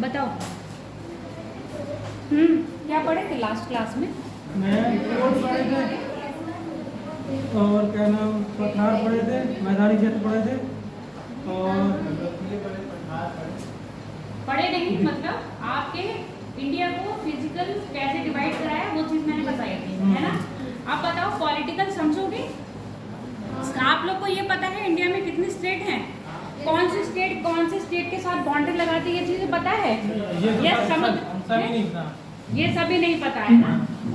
बताओ। क्या पढ़े थे लास्ट क्लास में? मैं कोड पढ़े थे और क्या नाम पठार पढ़े थे, मैदानी क्षेत्र पढ़े थे और पढ़े नहीं मतलब आपके इंडिया को फिजिकल कैसे डिवाइड कराया वो चीज मैंने बताई थी, है ना। आप बताओ पॉलिटिकल समझोगे? आप लोग को ये पता है इंडिया में कितने स्टेट हैं, कौन से स्टेट के साथ बाउंड्री लगाती है, ये चीजें पता है? ये सभी नहीं पता है ना।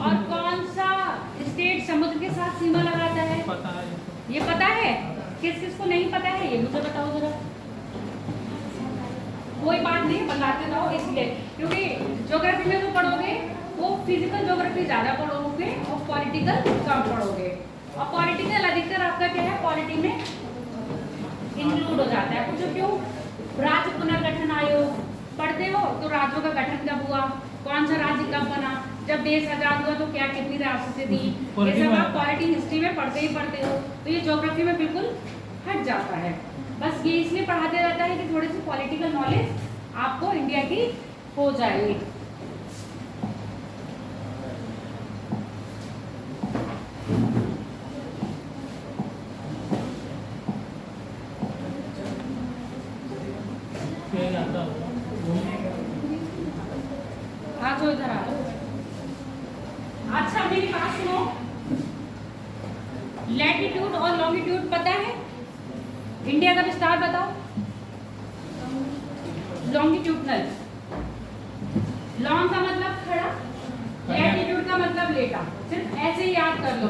और कौन सा स्टेट समुद्र के साथ सीमा लगाता है, पता है। ये पता है? किस किस को नहीं पता है ये मुझे बताओ जरा। कोई बात नहीं, बताते रहो, इसलिए क्योंकि ज्योग्राफी में जो पढ़ोगे वो फिजिकल ज्योग्राफी ज़्यादा पढ़ोगे और पॉलिटिकल कम पढ़ोगे। और पॉलिटिकल अधिकतर आपका क्या है, पॉलिटी में इंक्लूड हो जाता है। पूछो क्यों? राज्य पुनर्गठन आयोग पढ़ते हो तो राज्यों का गठन कब हुआ, कौन सा राज्य कब बना, जब देश आजाद हुआ तो क्या कितनी रियासतें थी, ये सब आप पॉलिटी हिस्ट्री में पढ़ते ही पढ़ते हो। तो ये ज्योग्राफी में बिल्कुल हट जाता है। बस ये इसलिए पढ़ाते रहता है कि थोड़ी सी पॉलिटिकल नॉलेज आपको इंडिया की हो जाएगी। आ जाओ इधर आ जाओ। अच्छा मेरी बात सुनो, लैटिट्यूड और लॉन्गिट्यूड पता है? इंडिया का विस्तार बताओ। लॉन्गिट्यूडनल, लॉन्ग का मतलब खड़ा, लैटिट्यूड का मतलब लेटा। सिर्फ ऐसे ही याद कर लो।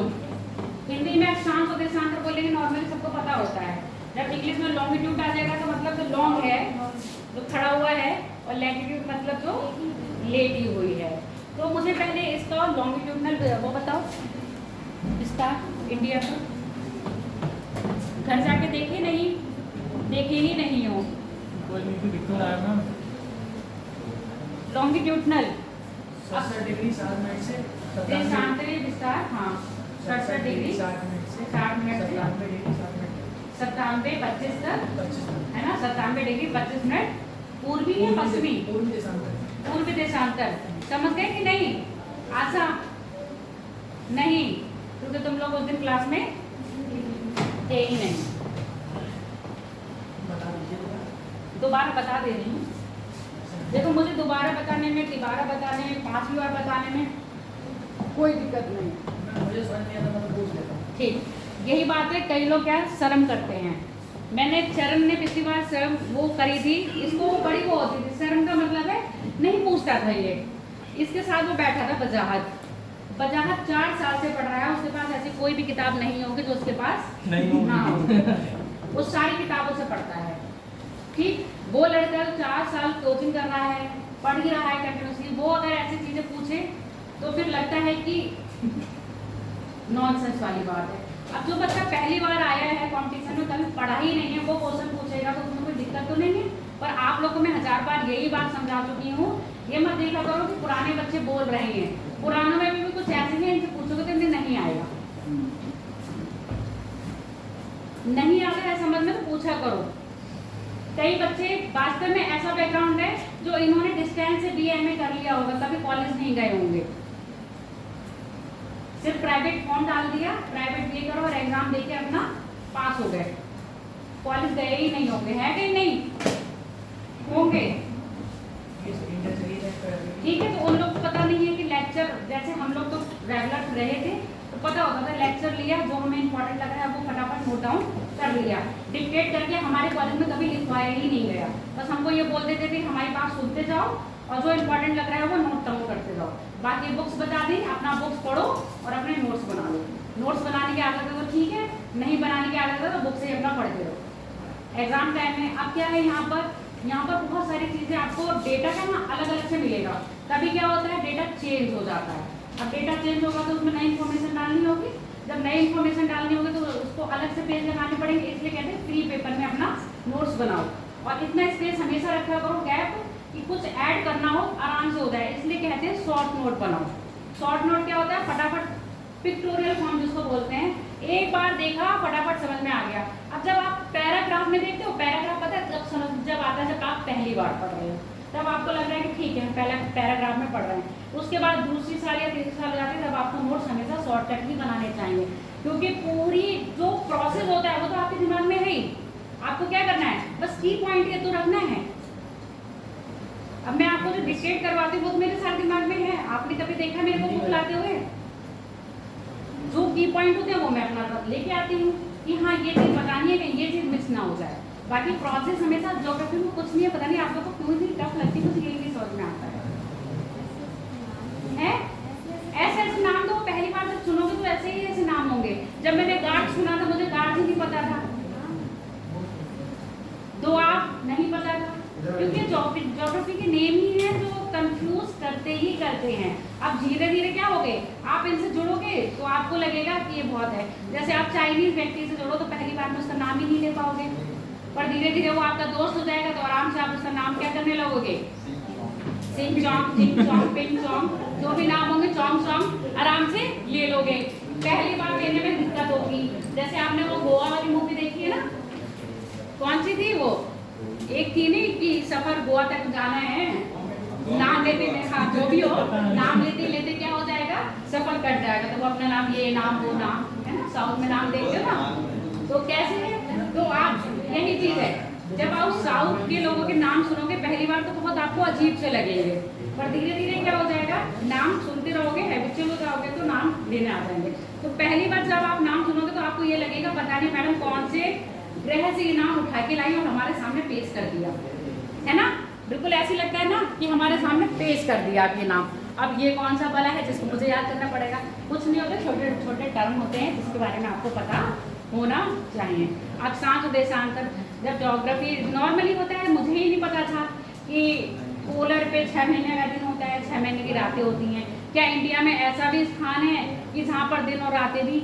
हिंदी में अक्षांश और देशांतर बोलेंगे नॉर्मली सबको पता होता है। जब इंग्लिश में लॉन्गिट्यूड आ जाएगा तो मतलब जो लॉन्ग है जो खड़ा हुआ है, और लैटिट्यूड मतलब जो लेटी हुई है। तो मुझे पहले इसका लॉन्गिट्यूडनल वो बताओ विस्तार इंडिया का। घर जाके देखे नहीं, देखे ही नहीं हो। लॉन्गिट्यूडनल 67 डिग्री 7 मिनट से देशांतरी विस्तार, हाँ 67 डिग्री 60 मिनट से 97 25 तक, है ना। 97 डिग्री 25 मिनट पूर्वी या पश्चिमी? पूर्वी देशांतर। समझ गए कि नहीं? आशा नहीं, क्योंकि तुम लोग उस दिन क्लास में थे ही नहीं। दोबारा बता दे रही हूँ। देखो मुझे दोबारा बताने में, तिबारा बताने में, 5वीं बार बताने में कोई दिक्कत नहीं। ठीक, यही बात है। कई लोग क्या शर्म करते हैं। मैंने चरण ने पिछली बार शर्म वो करी थी, इसको बड़ी वो होती थी। शर्म का मतलब है नहीं पूछता था ये। इसके साथ वो बैठा था वजाहत। वजाहत 4 साल से पढ़ रहा है, उसके पास ऐसी कोई भी किताब नहीं होगी जो उसके पास नहीं ना हो। वो सारी किताबों से पढ़ता है। ठीक, वो लड़का 4 साल कोचिंग कर रहा है, पढ़ ही रहा है कंटिन्यूसली। वो अगर ऐसी चीजें पूछे तो फिर लगता है कि नॉनसेंस वाली बात है। अब जो बच्चा पहली बार आया है कंपटीशन में, कभी पढ़ा ही नहीं है, वो क्वेश्चन पूछेगा तो उसमें कोई दिक्कत तो नहीं है। पर आप लोगों को मैं 1000 बार यही बात समझा चुकी हूँ। ये मत देखा करो कि पुराने बच्चे बोल रहे हैं, पुरानों में भी कुछ ऐसे हैं, इनसे पूछोगे तो इन्हें नहीं आएगा। नहीं आ रहा है समझ में तो पूछा करो। कई बच्चे वास्तव में ऐसा बैकग्राउंड है जो इन्होंने डिस्टेंस से BA कर लिया होगा, कभी कॉलेज नहीं गए होंगे, सिर्फ प्राइवेट फॉर्म डाल दिया, प्राइवेट BA करो और एग्जाम देके अपना पास हो गए, कॉलेज गए ही नहीं होंगे। है कि नहीं होंगे? ठीक है, तो उन लोग को पता नहीं है कि लेक्चर, जैसे हम लोग तो रेगुलर रहे थे तो पता होता था, लेक्चर लिया, जो हमें इंपॉर्टेंट लग रहा है वो फटाफट नोट डाउन कर लिया, डिक्टेट करके। हमारे कॉलेज में कभी लिखवाया ही नहीं गया, बस हमको ये बोल देते थे हमारे पास सुनते जाओ और जो इंपॉर्टेंट लग रहा है वो नोट डाउन करते जाओ। बाकी बुक्स बता दी, अपना बुक्स पढ़ो और अपने नोट्स बना लो। नोट्स बनाने की आदत है तो ठीक है, नहीं बनाने की आदत है तो बुक से अपना पढ़ते रहो एग्जाम टाइम में। अब क्या है, यहाँ पर बहुत सारी चीजें आपको डेटा का ना अलग अलग से मिलेगा। कभी क्या होता है, डेटा चेंज हो जाता है। अब डेटा चेंज होगा तो उसमें नई इन्फॉर्मेशन डालनी होगी। जब नई इन्फॉर्मेशन डालनी होगी तो उसको अलग से पेज लगाने पड़ेंगे। इसलिए कहते हैं फ्री पेपर में अपना नोट्स बनाओ और इतना स्पेस हमेशा रखा करो गैप कि कुछ ऐड करना हो आराम से हो जाए। इसलिए कहते हैं शॉर्ट नोट बनाओ। शॉर्ट नोट क्या होता है, फटाफट पिक्टोरियल फॉर्म जिसको बोलते हैं, एक बार देखा फटाफट समझ में आ गया। अब जब आप पैराग्राफ में देखते हो, पैराग्राफ पता है जब आता है जब आप पहली बार पढ़ रहे हो, तब आपको लग रहा है ठीक है हम पहला पैराग्राफ में पढ़ रहे हैं, उसके बाद दूसरी साल या तीसरी साल जाते हैं तब आपको नोट्स हमेशा शॉर्टकट ही बनाने चाहिए, क्योंकि पूरी जो प्रोसेस होता है वो तो आपके दिमाग में है ही। आपको क्या करना है, बस की पॉइंट ये तो रखना है। अब मैं आपको जो डिक्टेट करवाती हूँ वो तो मेरे सारे दिमाग में है, आपने कभी देखा मेरे को बुक लाते हुए? जो की पॉइंट होते हैं वो मैं अपना लेके आती हूँ कि हाँ ये चीज़ बतानी है कि ये चीज़ मिस ना हो जाए। बाकी प्रोसेस हमेशा ज्योग्राफी में कुछ नहीं है, पता नहीं आप लोग को क्यों इतनी टफ लगती है, मुझे यही नहीं समझ में आता है। ऐसे ऐसे नाम तो पहली बार जब सुनोगे तो ऐसे ही ऐसे नाम होंगे। जब मैंने गार्ड सुना था मुझे गार्ड ही नहीं पता था, दोआब नहीं पता था, क्योंकि ज्योग्राफी के नेम ही हैं जो कंफ्यूज करते ही करते हैं। अब धीरे धीरे क्या होगे, आप इनसे जुड़ोगे तो आपको लगेगा कि ये बहुत है। जैसे आप चाइनीज व्यक्ति से जुड़ो तो पहली बार में उसका नाम ही नहीं ले पाओगे, पर धीरे धीरे वो आपका दोस्त हो जाएगा तो आराम से आप उसका नाम क्या करने लगोगे, सिंग चोंग, जिंग चोंग, पिंग चोंग, जो भी नाम होंगे चोंग चोंग आराम से ले लोगे। पहली बार लेने में दिक्कत होगी। जैसे आपने वो गोवा वाली मूवी देखी है ना, कौन सी थी वो, एक थी नहीं कि सफर गोवा तक जाना है, नाम लेते हाँ जो भी हो, नाम लेते लेते क्या हो जाएगा, सफर कट जाएगा, तो वो अपना नाम ये नाम वो नाम है ना, साउथ में नाम देखते हो ना, तो कैसे है, तो आप यही चीज है, जब आप साउथ के लोगों के नाम सुनोगे पहली बार तो बहुत आपको अजीब से लगेंगे, पर धीरे धीरे क्या हो जाएगा, नाम सुनते रहोगे, हैबिचुअल हो जाओगे तो नाम लेने आ जाएंगे। तो पहली बार जब आप नाम सुनोगे तो आपको ये लगेगा पता नहीं मैडम कौन से ग्रह से ये नाम उठा के लाई और हमारे सामने पेश कर दिया, है ना, बिल्कुल ऐसे लगता है ना कि हमारे सामने पेश कर दिया आप ये नाम। अब ये कौन सा बला है जिसको मुझे याद करना पड़ेगा, कुछ नहीं होता, छोटे छोटे टर्म होते हैं जिसके बारे में आपको पता होना चाहिए। अक्षांश देशांतर, जब ज्योग्राफी नॉर्मली होता है, मुझे ही नहीं पता था कि पोलर पे 6 महीने का दिन होता है, 6 महीने की रातें होती हैं। क्या इंडिया में ऐसा भी स्थान है कि जहाँ पर दिन और रातें भी,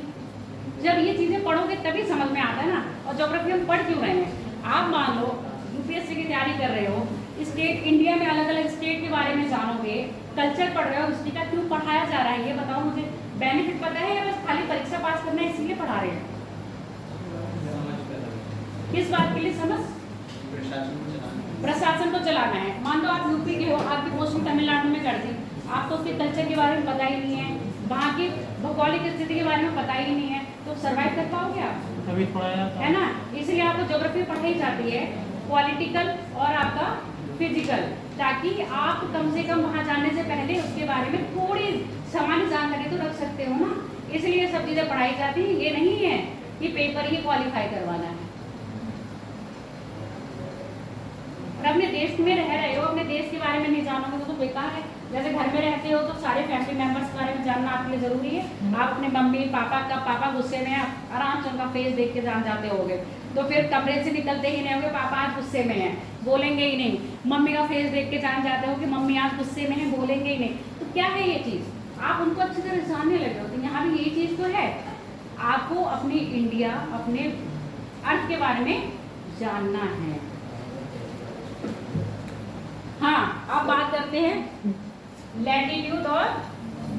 जब ये चीज़ें पढ़ोगे तभी समझ में आता है ना। और ज्योग्राफी हम पढ़ क्यों रहे हैं, आप मान लो यूपीएससी की तैयारी कर रहे हो, स्टेट इंडिया में अलग अलग स्टेट के बारे में जानोगे, कल्चर पढ़ रहे हो, हिस्ट्री का क्यों पढ़ाया जा रहा है ये बताओ मुझे, बेनिफिट पता है या बस खाली परीक्षा पास करना है इसीलिए पढ़ा रहे हैं, किस बात के लिए, समझ, प्रशासन को चलाना है। मान लो आप यूपी के हो, आपकी पोस्टिंग तमिलनाडु में कर दी, आपको उसके कल्चर के बारे में पता ही नहीं है, वहाँ की भौगोलिक स्थिति के बारे में पता ही नहीं है, तो सर्वाइव कर पाओगे आप, अभी थोड़ा है ना। इसलिए आपको ज्योग्राफी पढ़ाई जाती है, पॉलिटिकल और आपका फिजिकल, ताकि आप कम से कम वहाँ जाने से पहले उसके बारे में थोड़ी सामान्य जानकारी तो रख सकते हो ना, इसलिए ये सब चीज़ें पढ़ाई जाती है। ये नहीं है कि पेपर ही क्वालिफाई करवाना है। और अपने देश में रह रहे हो, अपने देश के बारे में नहीं जानोगे तो बेकार है। जैसे घर में रहते हो तो सारे फैमिली मेंबर्स के बारे में जानना आपके लिए जरूरी है। आप अपने मम्मी पापा का, पापा गुस्से में है, आराम से उनका फेस देख के जान जाते होगे, तो फिर कमरे से निकलते ही नहीं होगे पापा आज गुस्से में है, बोलेंगे ही नहीं। मम्मी का फेस देख के जान जाते हो कि मम्मी आज गुस्से में है, बोलेंगे ही नहीं। तो क्या है ये चीज़, आप उनको अच्छी तरह जानने लगे हो। तो यहाँ भी यही चीज़ तो है, आपको अपनी इंडिया, अपने अर्थ के बारे में जानना है। हाँ, अब बात करते हैं लैटिट्यूड और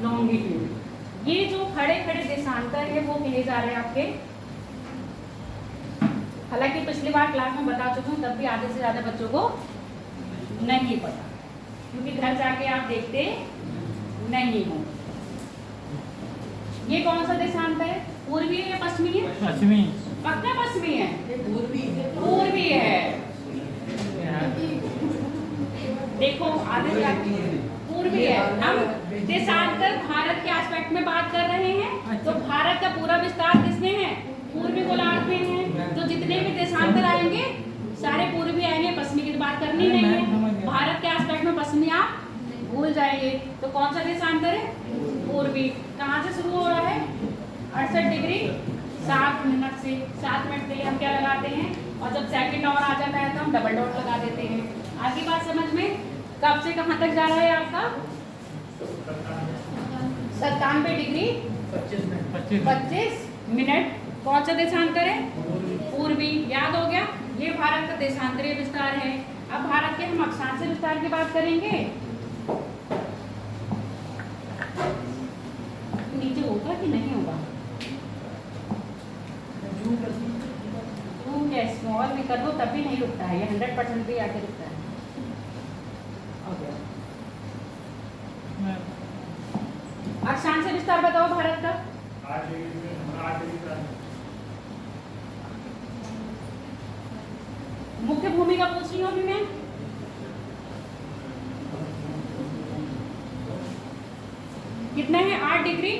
लॉन्गिट्यूड। ये जो खड़े खड़े देशांतर है वो मिले जा रहे हैं आपके, हालांकि पिछली बार क्लास में बता चुकी हूँ, तब भी आधे से ज़्यादा बच्चों को नहीं पता, क्योंकि घर जाके आप देखते नहीं हो। ये कौन सा देशांतर है, पूर्वी है या पश्चिमी है? पश्चिमी। पक्का पश्चिमी है, पूर्वी है। देखो आधे पूर्वी है। हम देशांतर भारत के एस्पेक्ट में बात कर रहे हैं, तो भारत का पूरा विस्तार किसमें है, पूर्वी गोलार्ध में है। तो जितने भी देशांतर आएंगे सारे पूर्वी आएंगे, पश्चिमी की बात करनी नहीं है। भारत के एस्पेक्ट में पश्चिमी आप भूल जाएंगे। तो कौन सा देशांतर है, पूर्वी। कहाँ से शुरू हो रहा है, 68 डिग्री 7 मिनट से। 7 मिनट के लिए हम क्या लगाते हैं, और जब सेकंड और आ जाता है तो हम डबल डॉट लगा देते हैं। आगे बात समझ में, कब से कहाँ तक जा रहा है आपका, 97 डिग्री 25 मिनट। कौन सा देशांतर है, पूर्वी। याद हो गया, ये भारत का देशांतरीय विस्तार है। अब भारत के हम अक्षांशीय विस्तार की बात करेंगे। नीचे होगा कि नहीं होगा, जूम या स्मॉल भी कर दो तब भी नहीं रुकता है, ये 100% भी आके रुकता है। ओके, अक्षांश विस्तार बताओ भारत का। मुख्य भूमि का पूछ रही हूँ अभी मैं। कितना है 8 डिग्री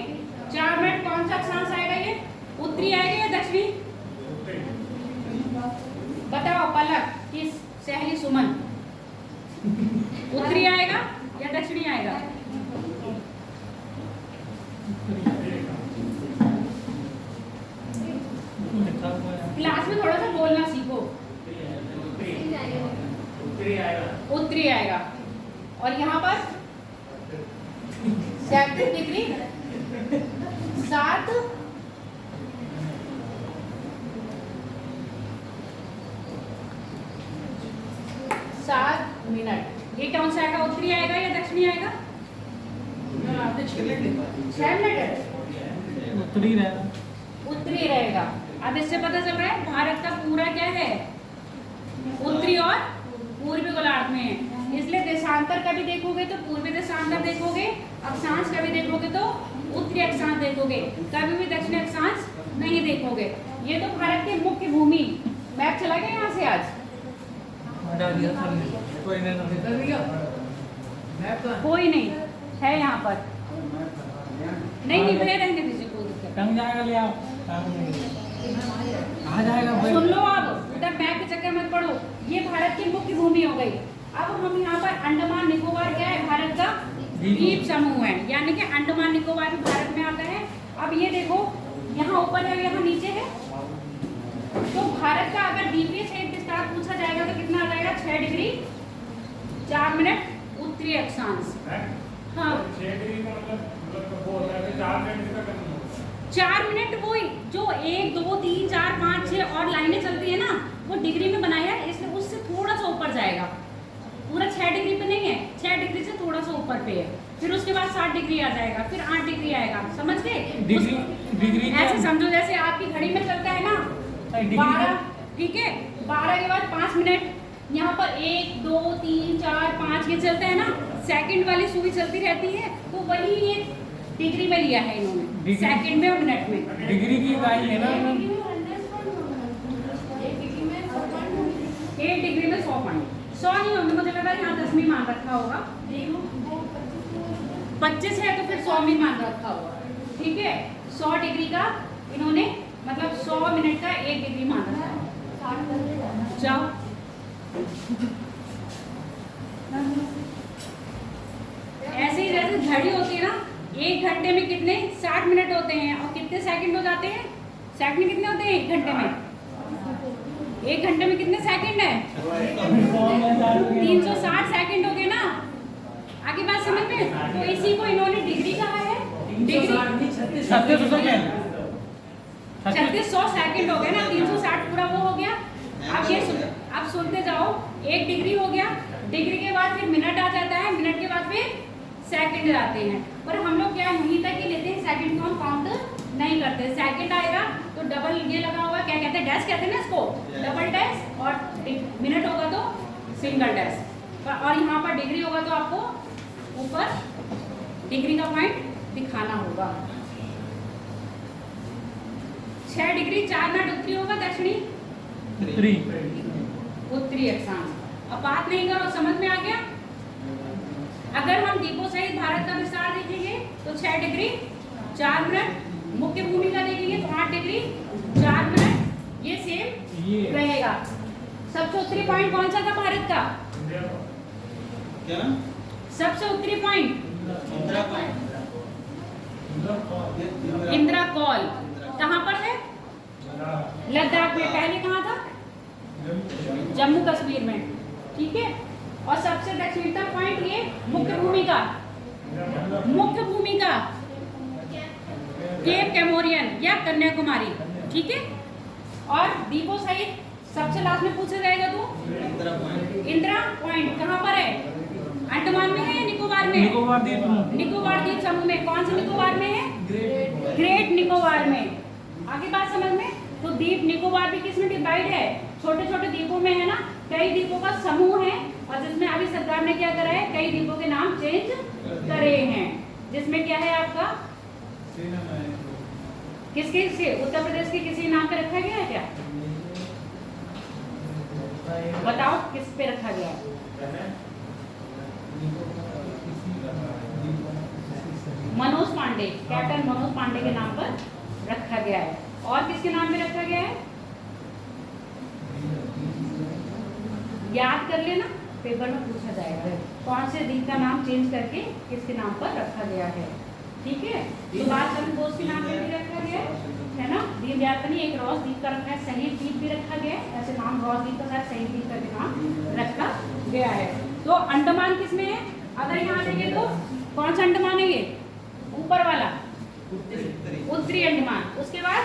4 मिनट। कौन सा अक्षांश आएगा ये? उत्तरी आएगा या दक्षिणी? बताओ पलक किस सहेली सुमन, उत्तरी आएगा या दक्षिणी आएगा? क्लास में थोड़ा सा बोलना सीखो। उत्तरी आएगा। और यहाँ पर 37 डिग्री 7 मिनट। ये कौन सा आएगा? उत्तरी आएगा या दक्षिणी आएगा? 6 मिनट उत्तरी रहेगा। उत्तरी रहेगा। अब इससे पता चल रहा है भारत का पूरा क्या है? उत्तरी और पूर्वी गोलार्ध में है। इसलिए देशांतर का भी देखोगे तो पूर्वी देशांतर देखोगे, अक्षांश का भी देखोगे तो उत्तरी अक्षांश देखोगे, कभी भी दक्षिणी अक्षांश नहीं देखोगे। ये तो भारत की मुख्य भूमि। मैप चला गया यहाँ से आज? कोई नहीं है यहाँ पर। नहीं भैया रहने दीजिए, कोई दिक्कत टंग जाएगा, ले आओ। आ जाएगा भाई। सुन लो। अब उधर मैप के चक्कर मत पड़ो। ये भारत की मुख्य भूमि हो गई। अब हम यहाँ पर अंडमान निकोबार क्या है? भारत का द्वीप समूह है, यानी कि अंडमान निकोबार भी भारत में आता है। अब ये देखो यहाँ ऊपर है, यहाँ नीचे है। तो भारत का अगर द्वीपीय क्षेत्र विस्तार पूछा जाएगा तो कितना आ जाएगा? 6 डिग्री 4 मिनट उत्तरी अक्षांश। हाँ 4 मिनट वो जो 1 2 3 4 5 6 और लाइनें चलती है ना, वो डिग्री में बनाया है, इसलिए उससे थोड़ा सा ऊपर जाएगा। पूरा 6 डिग्री पे नहीं है, 6 डिग्री से थोड़ा सा ऊपर पे है। फिर उसके बाद 7 डिग्री आ जाएगा, फिर 8 डिग्री आएगा। समझ गए? डिग्री ऐसे समझो जैसे आपकी घड़ी में चलता है ना 12, ठीक है, 12 के बाद 5 मिनट। यहाँ पर 1 2 3 4 5 ये चलता है ना, सेकंड वाली सुई चलती रहती है, तो वही ये डिग्री में लिया है इन्होंने, सेकंड में और मिनट में। डिग्री की इकाई है ना। 1 डिग्री में 100 पॉइंट। 100 नहीं होंगे, मुझे लगा यहाँ 10 में मान रखा होगा। 25 है तो फिर 100 में मान रखा होगा, ठीक है। 100 डिग्री का इन्होंने मतलब 100 मिनट का 1 डिग्री मान रखा है। जाओ ऐसे ही जैसे घड़ी होती है ना, 1 घंटे में कितने 60 मिनट होते हैं और कितने सेकंड हो जाते हैं? सेकंड कितने होते हैं 1 घंटे में? 1 घंटे में कितने सेकंड है? 360 सेकंड हो गए ना। आगे बात समझ में? तो इसी को इन्होंने डिग्री कहा है। डिग्री 3600 सेकंड हो गए ना, 360 पूरा वो हो गया। अब ये अब सुनते जाओ, 1 डिग्री हो गया, डिग्री के बाद फिर मिनट आ जाता है, मिनट के बाद फिर सेकंड आते हैं। पर हम लोग क्या यहीं तक ही लेते हैं, सेकंड को हम काउंट नहीं करते। सेकंड आएगा तो डबल ये लगा हुआ, क्या कहते हैं, डैश कहते हैं ना इसको, डबल डैश, और मिनट होगा तो सिंगल डैश। और यहाँ पर डिग्री होगा तो आपको ऊपर डिग्री का पॉइंट दिखाना होगा। 6 डिग्री 4 मिनट उत्तरी होगा, दक्षिणी उत्तरी अक्षांश। अब बात नहीं करो, समझ में आ गया? अगर हम द्वीपों सहित भारत का विस्तार देखेंगे तो 6 डिग्री 4 मिनट, मुख्य भूमि का देखेंगे तो 8 डिग्री 4 मिनट, ये सेम रहेगा। सबसे उत्तरी पॉइंट कौन सा था भारत का? क्या? सबसे उत्तरी पॉइंट इंदिरा कॉल। कहाँ पर है? लद्दाख में। पहले कहाँ था? जम्मू कश्मीर में, ठीक है। और सबसे दक्षिणतम पॉइंट ये मुख्य भूमि का केप कैमोरियन या कन्याकुमारी, ठीक है। और द्वीपों सहित सबसे लास्ट में पूछा जाएगा तो इंदिरा पॉइंट कहाँ पर है? अंडमान में है या निकोबार में? निकोबार द्वीप समूह में। कौन से निकोबार में है? ग्रेट निकोबार में। आगे बात समझ में? तो द्वीप निकोबार भी किसमें डिवाइड है? छोटे छोटे द्वीपों में है ना, कई द्वीपों का समूह है, और जिसमें अभी सरकार ने क्या करा है, कई द्वीपों के नाम चेंज करे हैं। जिसमें क्या है आपका किसके से उत्तर प्रदेश के किसी नाम पे रखा गया है क्या? बताओ किस पे रखा गया है? मनोज पांडे, कैप्टन मनोज पांडे के नाम पर रखा गया है। और किसके नाम पे रखा गया है? याद कर लेना, पेपर में पूछा जाएगा कौन से द्वीप का नाम चेंज करके किसके नाम पर रखा गया है। ठीक है, सुभाष चंद्र बोस के नाम पे भी रखा गया है ना, दीनदयाल का नहीं, एक रॉस द्वीप का रखा है, शहीद द्वीप भी रखा गया है, ऐसे नाम रॉस द्वीप का साथ शहीद द्वीप का भी नाम रखा गया है। तो अंडमान किसमें है? अगर यहाँ देखें तो कौन सा अंडमान है? ये ऊपर वाला उत्तरी अंडमान, उसके बाद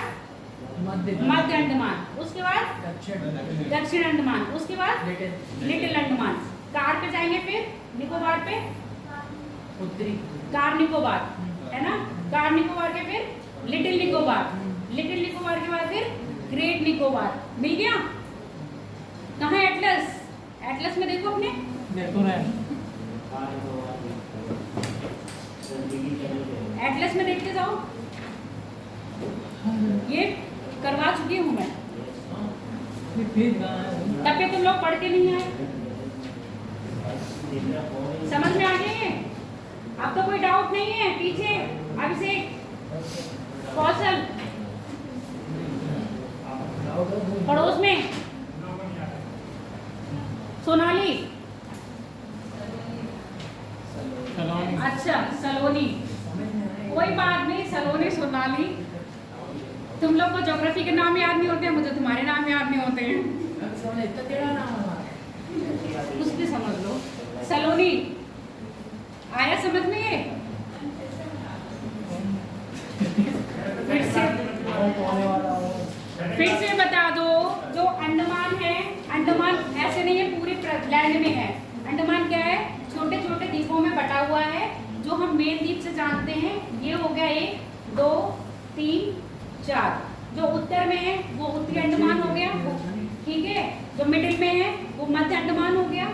मध्य अंडमान, उसके बाद दक्षिण अंडमान, उसके बाद लिटिल अंडमान। कार पे जाएंगे फिर निकोबार पे, उत्तरी कार निकोबार है ना, कार निकोबार के फिर लिटिल निकोबार, लिटिल निकोबार के बाद फिर ग्रेट निकोबार। मिल गया? कहाँ है एटलस? एटलस में देखो अपने, देखो ना एटलस में देखते जाओ। ये करवा चुकी हूँ मैं, तब पे तुम लोग पढ़ के नहीं आए। समझ में आ गए? अब तो कोई डाउट नहीं है। पीछे अभिषेक, कौशल, पड़ोस में सोनाली, अच्छा सलोनी, कोई बात नहीं, सलोनी सोनाली। तुम लोग को ज्योग्राफी के नाम याद नहीं होते, मुझे तुम्हारे नाम याद नहीं होते हैं, कुछ भी समझ लो। सलोनी आया समझ में? ये फिर से बता दो, जो अंडमान है, अंडमान ऐसे नहीं है पूरे लैंड में है। अंडमान क्या है? छोटे छोटे द्वीपों में बटा हुआ है, जो हम मेन द्वीप से जानते हैं। ये हो गया 1 2 3 4। जो उत्तर में है वो उत्तरी अंडमान हो गया, ठीक है। जो मिडिल में है वो मध्य अंडमान हो गया।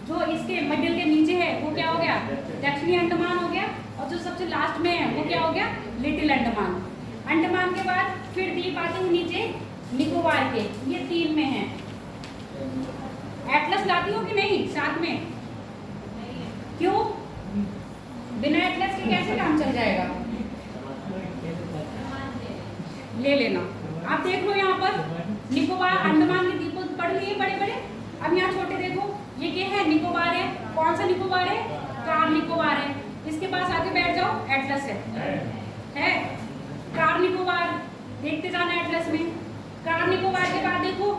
जो इसके मिडिल के नीचे है वो क्या हो गया? दक्षिणी अंडमान हो गया। और जो सबसे लास्ट में है वो क्या हो गया? लिटिल अंडमान। अंडमान के बाद फिर द्वीप आते हैं नीचे निकोबार के, ये 3 में है। एटलस लाती हो कि नहीं साथ में? क्यों? बिना एटलस के कैसे काम चल जाएगा? ले लेना। आप देख लो यहाँ पर निकोबार अंडमान के द्वीप पढ़ लिए बड़े बड़े। अब यहाँ छोटे देखो, ये क्या है? निकोबार है। कौन सा निकोबार है? कार निकोबार है। इसके पास आके बैठ जाओ, एटलस है। कार निकोबार देखते जाना एटलस में। कार निकोबार के बाद देखो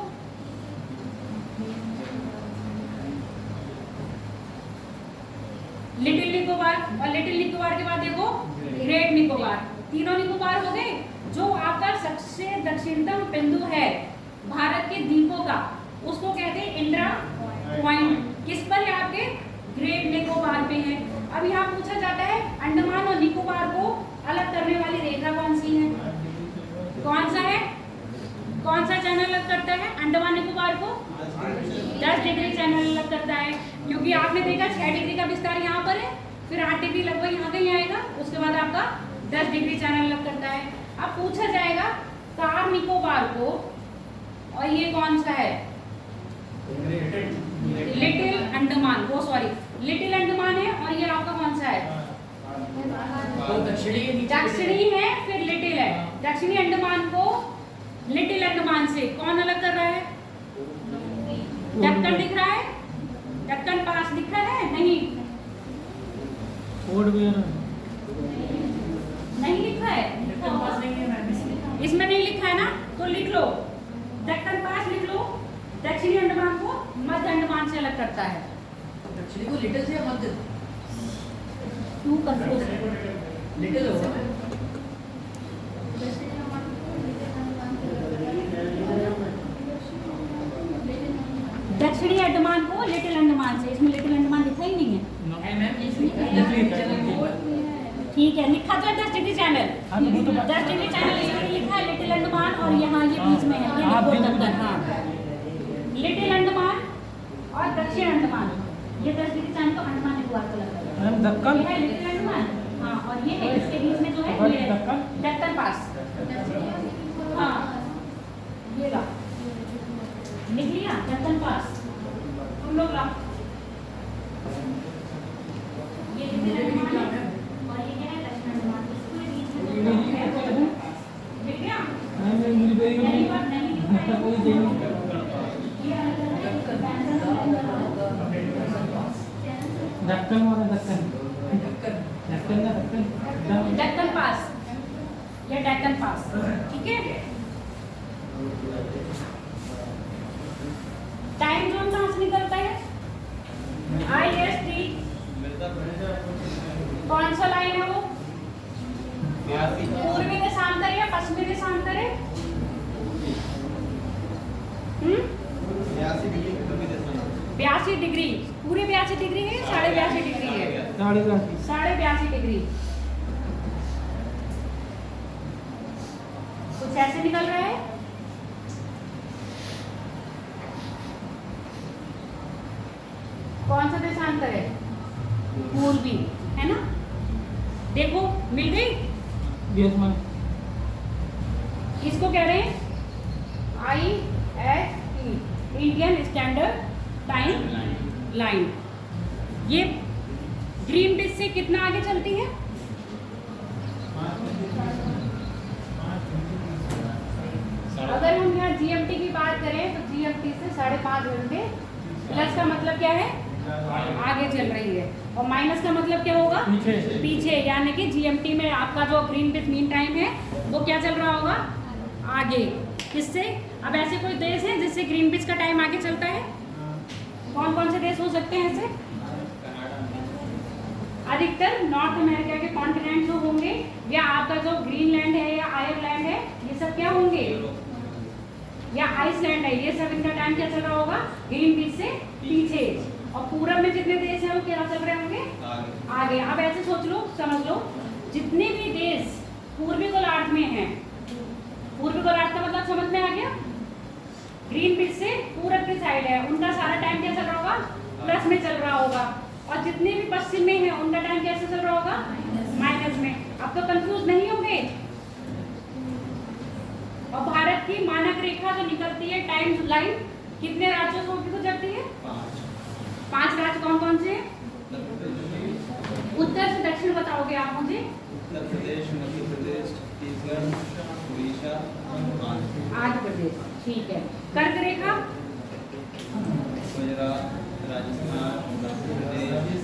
लिटिल निकोबार, और लिटिल निकोबार के बाद देखो ग्रेट निकोबार। तीनों निकोबार हो गए। जो आपका सबसे दक्षिणतम बिंदु है भारत के द्वीपों का, उसको कहते हैं इंदिरा पॉइंट। किस पर है? आपके ग्रेट निकोबार पे है। अब यहाँ पूछा जाता है अंडमान और निकोबार को अलग करने वाली रेखा कौन सी है? कौन सा है? कौन सा चैनल अलग करता है अंडमान निकोबार को? 10 डिग्री चैनल अलग करता है, क्योंकि आपने देखा 6 डिग्री का विस्तार यहाँ पर है, फिर 8 डिग्री लगभग यहाँ कहीं आएगा, उसके बाद आपका 10 डिग्री चैनल अलग करता है। अब पूछा जाएगा कार निकोबार को, और ये कौन सा है? लिटिल अंडमान, वो सॉरी लिटिल अंडमान है। और ये आपका कौन सा है? दक्षिणी है, फिर लिटिल है। दक्षिणी अंडमान को लिटिल अंडमान से कौन अलग कर रहा है? दक्कन दिख रहा है? दक्कन पास दिख रहा है? नहीं नहीं लिखा है, इसमें नहीं लिखा है ना, तो लिख लो दक्कन पास लिख लो। दक्षिणी अंडमान को मध्य अंडमान से अलग करता है। दक्षिणी को लिटिल से मध्य? तू कंफ्यूज लिटिल होगा। दक्षिणी अंडमान को लिटिल अंडमान से, इसमें लिटिल अंडमान लिखा ही नहीं है। ठीक है, लिखा तो है 10 डिग्री चैनल, 10 डिग्री चैनल इसमें लिखा है लिटिल अंडमान, और यहाँ ये बीच में है, ये देखो दक्कन। हाँ, लिटिल अंडमान और दक्षिण अंडमान, ये 10 डिग्री चैनल को अंडमान निकोबार को लगता है। दक्कन है लिटिल अंडमान, हाँ, और ये है इसके बीच में जो है ये दक्कन पास। हाँ ये ला लिख लिया दक्कन पास तुम लोग ला। ये हिंदुस्तान है और ये क्या है दक्षिण अंडमान, इसके बीच में जो है लिख लिया नहीं बात नहीं दक्कन वाला दक्कन दक्कन पास या दक्कन पास, ठीक है। टाइम जोन कहाँ से निकलता है? IST कौन सा लाइन है वो? पूर्वी देशांतर या पश्चिमी देशांतर है? 82 डिग्री, पूरे 82 डिग्री है, 82.5 डिग्री है, 82.5 डिग्री। कुछ ऐसे निकल रहा है। कौन सा देशांतर है? पूर्वी, है ना? देखो मिल गई। इसको कह रहे हैं IST, Indian standard time line. ये ग्रीन डिश से कितना आगे चलती है? अगर हम यहाँ GMT की बात करें तो GMT से 5.5 घंटे, प्लस का मतलब क्या है? आगे चल रही है, और माइनस का मतलब क्या होगा? पीछे। यानी कि GMT में आपका जो ग्रीन डिश मीन टाइम है वो क्या चल रहा होगा? आगे। किससे? अब ऐसे कोई देश है जिससे ग्रीन डिश का टाइम आगे चलता है? कौन कौन से देश हो सकते हैं ऐसे? अधिकतर नॉर्थ अमेरिका के कॉन्टिनेंट जो होंगे, या आपका जो ग्रीनलैंड है या आयरलैंड है, ये सब क्या होंगे? या आइसलैंड है, ये सब इनका टाइम क्या चल रहा होगा? ग्रीन डिश से पीछे। और पूरब में जितने देश हैं वो क्या चल रहे होंगे? आगे। अब ऐसे सोच लो, समझ लो, जितने भी देश पूर्वी गोलार्ध में हैं, पूर्वी गोलार्ध का मतलब समझ में आ गया? ग्रीन डिश से पूरब की साइड है, उनका सारा टाइम क्या चल रहा होगा? प्लस में चल रहा होगा। और जितने भी पश्चिम में हैं उनका टाइम कैसे चल रहा होगा? माइनस में। अब तो कंफ्यूज नहीं होंगे। और भारत की मानक रेखा जो निकलती है टाइम लाइन, कितने राज्यों से होकर गुजरती है? 5 राज्य। कौन कौन से? उत्तर से दक्षिण बताओगे आप मुझे? उत्तर प्रदेश, मध्य प्रदेश, छत्तीसगढ़, उड़ीसा, आंध्र प्रदेश, ठीक है। कर्क रेखा? गुजरात, राजस्थान, मध्य प्रदेश,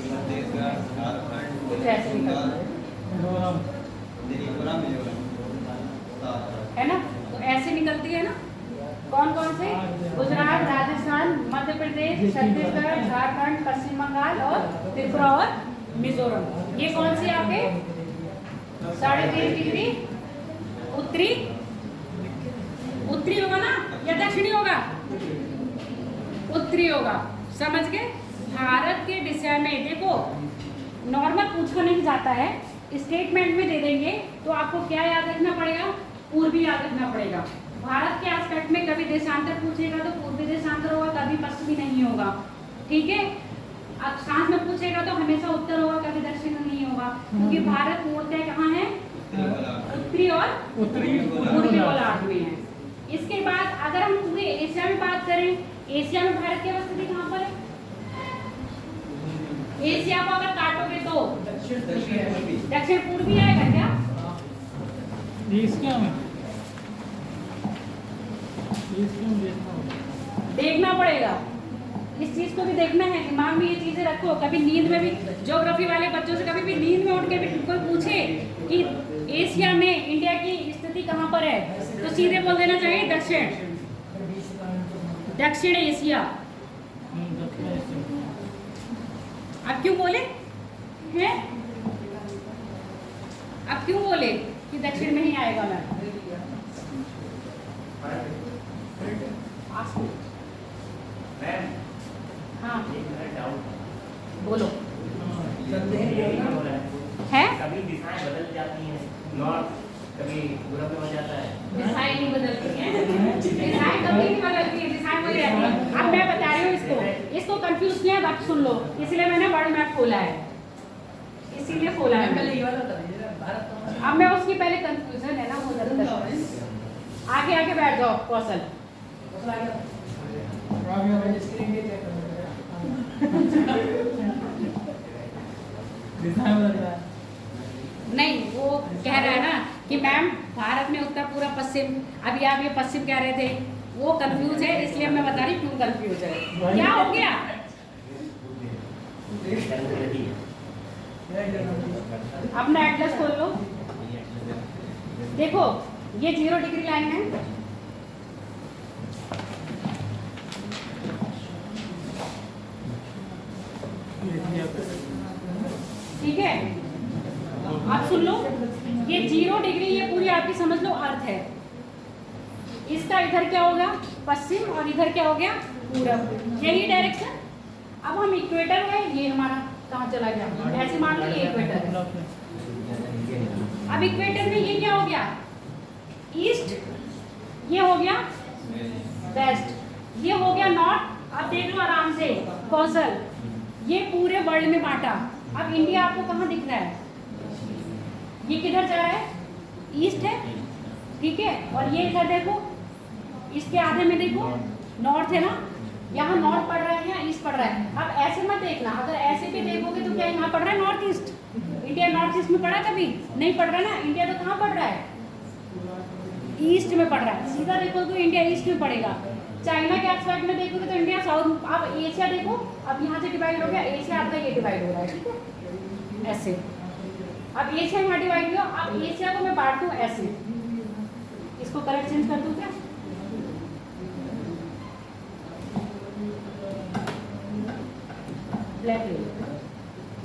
छत्तीसगढ़, झारखंड, कुछ ऐसे निकलता है, त्रिपुरा, मिजोरम, है ना? तो ऐसे निकलती है ना। कौन कौन से? गुजरात, राजस्थान, मध्य प्रदेश, छत्तीसगढ़, झारखंड, पश्चिम बंगाल और त्रिपुरा और मिजोरम। ये कौन से आपके 3.5 डिग्री उत्तरी? उत्तरी होगा ना या दक्षिणी होगा? उत्तरी होगा। समझ गए? भारत के विषय में देखो, नॉर्मल पूछा नहीं जाता है, स्टेटमेंट में दे देंगे तो आपको क्या याद रखना पड़ेगा? पूर्वी याद रखना पड़ेगा। भारत के एस्पेक्ट में कभी देशांतर पूछेगा तो पूर्वी देशांतर होगा, कभी पश्चिमी नहीं होगा, ठीक है। अब साथ में पूछेगा तो हमेशा उत्तर होगा, कभी दक्षिण नहीं होगा, क्योंकि भारत मूलतः कहाँ है? उत्तरी और पूर्वी गोलार्ध में है। इसके बाद अगर हम पूरे एशिया में बात करें, एशिया में भारत की अवस्थिति कहाँ पर है? एशिया को अगर काटोगे तो दक्षिण पूर्वी आएगा क्या? देखना पड़ेगा, इस चीज को भी देखना है, दिमाग में ये चीजें रखो। कभी नींद में भी, ज्योग्राफी वाले बच्चों से कभी भी नींद में उठ के भी कोई पूछे कि एशिया में इंडिया की स्थिति कहाँ पर है, तो सीधे बोल देना चाहिए दक्षिण एशिया। अब क्यों बोले हैं? अब क्यों बोले कि दक्षिण में ही आएगा? मैम, हाँ बोलो। है कभी दिशाएं बदल जाती हैं, नॉर्थ कभी पूरब में हो जाता है। दिशाएं नहीं बदलती हैं, दिशाएं कभी नहीं बदलती हैं, दिशाएं वही रहती हैं। अब मैं बता रही हूँ इसको कंफ्यूज किया, बात सुन लो, इसलिए मैंने वर्ल्ड मैप खोला है। इसीलिए खोला है पहले मैंने। ये वाला था ये भारत का अब मैं उसकी पहले कंफ्यूजन है ना वो जरा आगे आगे बैठ जाओ कौशल। मसला आ गया आ गया भाई। स्क्रीन पे चेक करो दिशा में बदल रहा है। नहीं वो कह रहा है ना कि मैम भारत में उत्तर पूर्व पश्चिम, अभी आप ये पश्चिम कह रहे थे, वो कंफ्यूज है इसलिए मैं बता रही क्यों कंफ्यूज है। क्या हो गया? अपना एटलस खोल लो। देखो ये 0 डिग्री लाइन है, ठीक है। आप सुन लो, ये 0 डिग्री ये पूरी आपकी समझ लो अर्थ है। इसका इधर क्या होगा पश्चिम और इधर क्या हो गया पूरब, यही डायरेक्शन। अब हम इक्वेटर है, ये हमारा कहाँ चला गया, ऐसे मान लो ये इक्वेटर है। अब इक्वेटर में ये क्या हो गया ईस्ट, ये हो गया वेस्ट, ये हो गया नॉर्थ। अब देख लो आराम से कौशल, ये पूरे वर्ल्ड में बांटा। अब इंडिया आपको कहाँ दिख रहा है, ये किधर जा रहा है ईस्ट है, ठीक है। और ये इधर देखो इसके आधे में देखो नॉर्थ है ना, यहाँ नॉर्थ पड़ रहा है या ईस्ट पड़ रहा है। अब ऐसे मत देखना, अगर ऐसे भी देखोगे तो क्या यहाँ पड़ रहा है north east. India north east में पड़ा कभी नहीं पड़ रहा ना, इंडिया तो कहाँ पड़ रहा है ईस्ट में पड़ रहा है। सीधा देखो तो इंडिया ईस्ट में पड़ेगा। चाइना के एस्पेक्ट में देखोगे तो इंडिया साउथ। अब एशिया देखो, अब यहाँ से डिवाइड हो गया एशिया, आपका ये डिवाइड हो रहा है, ठीक है ऐसे। अब एशिया यहाँ डिवाइड हुआ, अब एशिया को मैं बांट दूँ ऐसे, इसको कलर चेंज कर दूँ क्या, ब्लैक ले लो,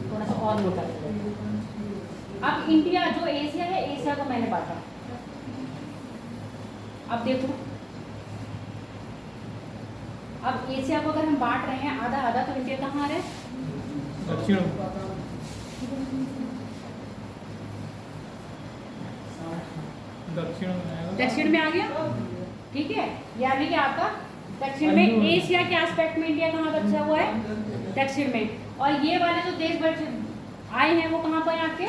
थोड़ा सा और मोटा ले लो। अब इंडिया जो एशिया है, एशिया को मैंने बांटा। अब देखो, अब एशिया को अगर हम बांट रहे हैं आधा आधा, तो इंडिया कहाँ आ रहा है दक्षिण दक्षिण में आएगा। दक्षिण में आ गया, ठीक है। यानी कि आपका दक्षिण में एशिया के एस्पेक्ट में इंडिया कहाँ बचा हुआ है दक्षिण में। और ये वाले जो देश बचे आए हैं वो कहाँ पर हैं आपके,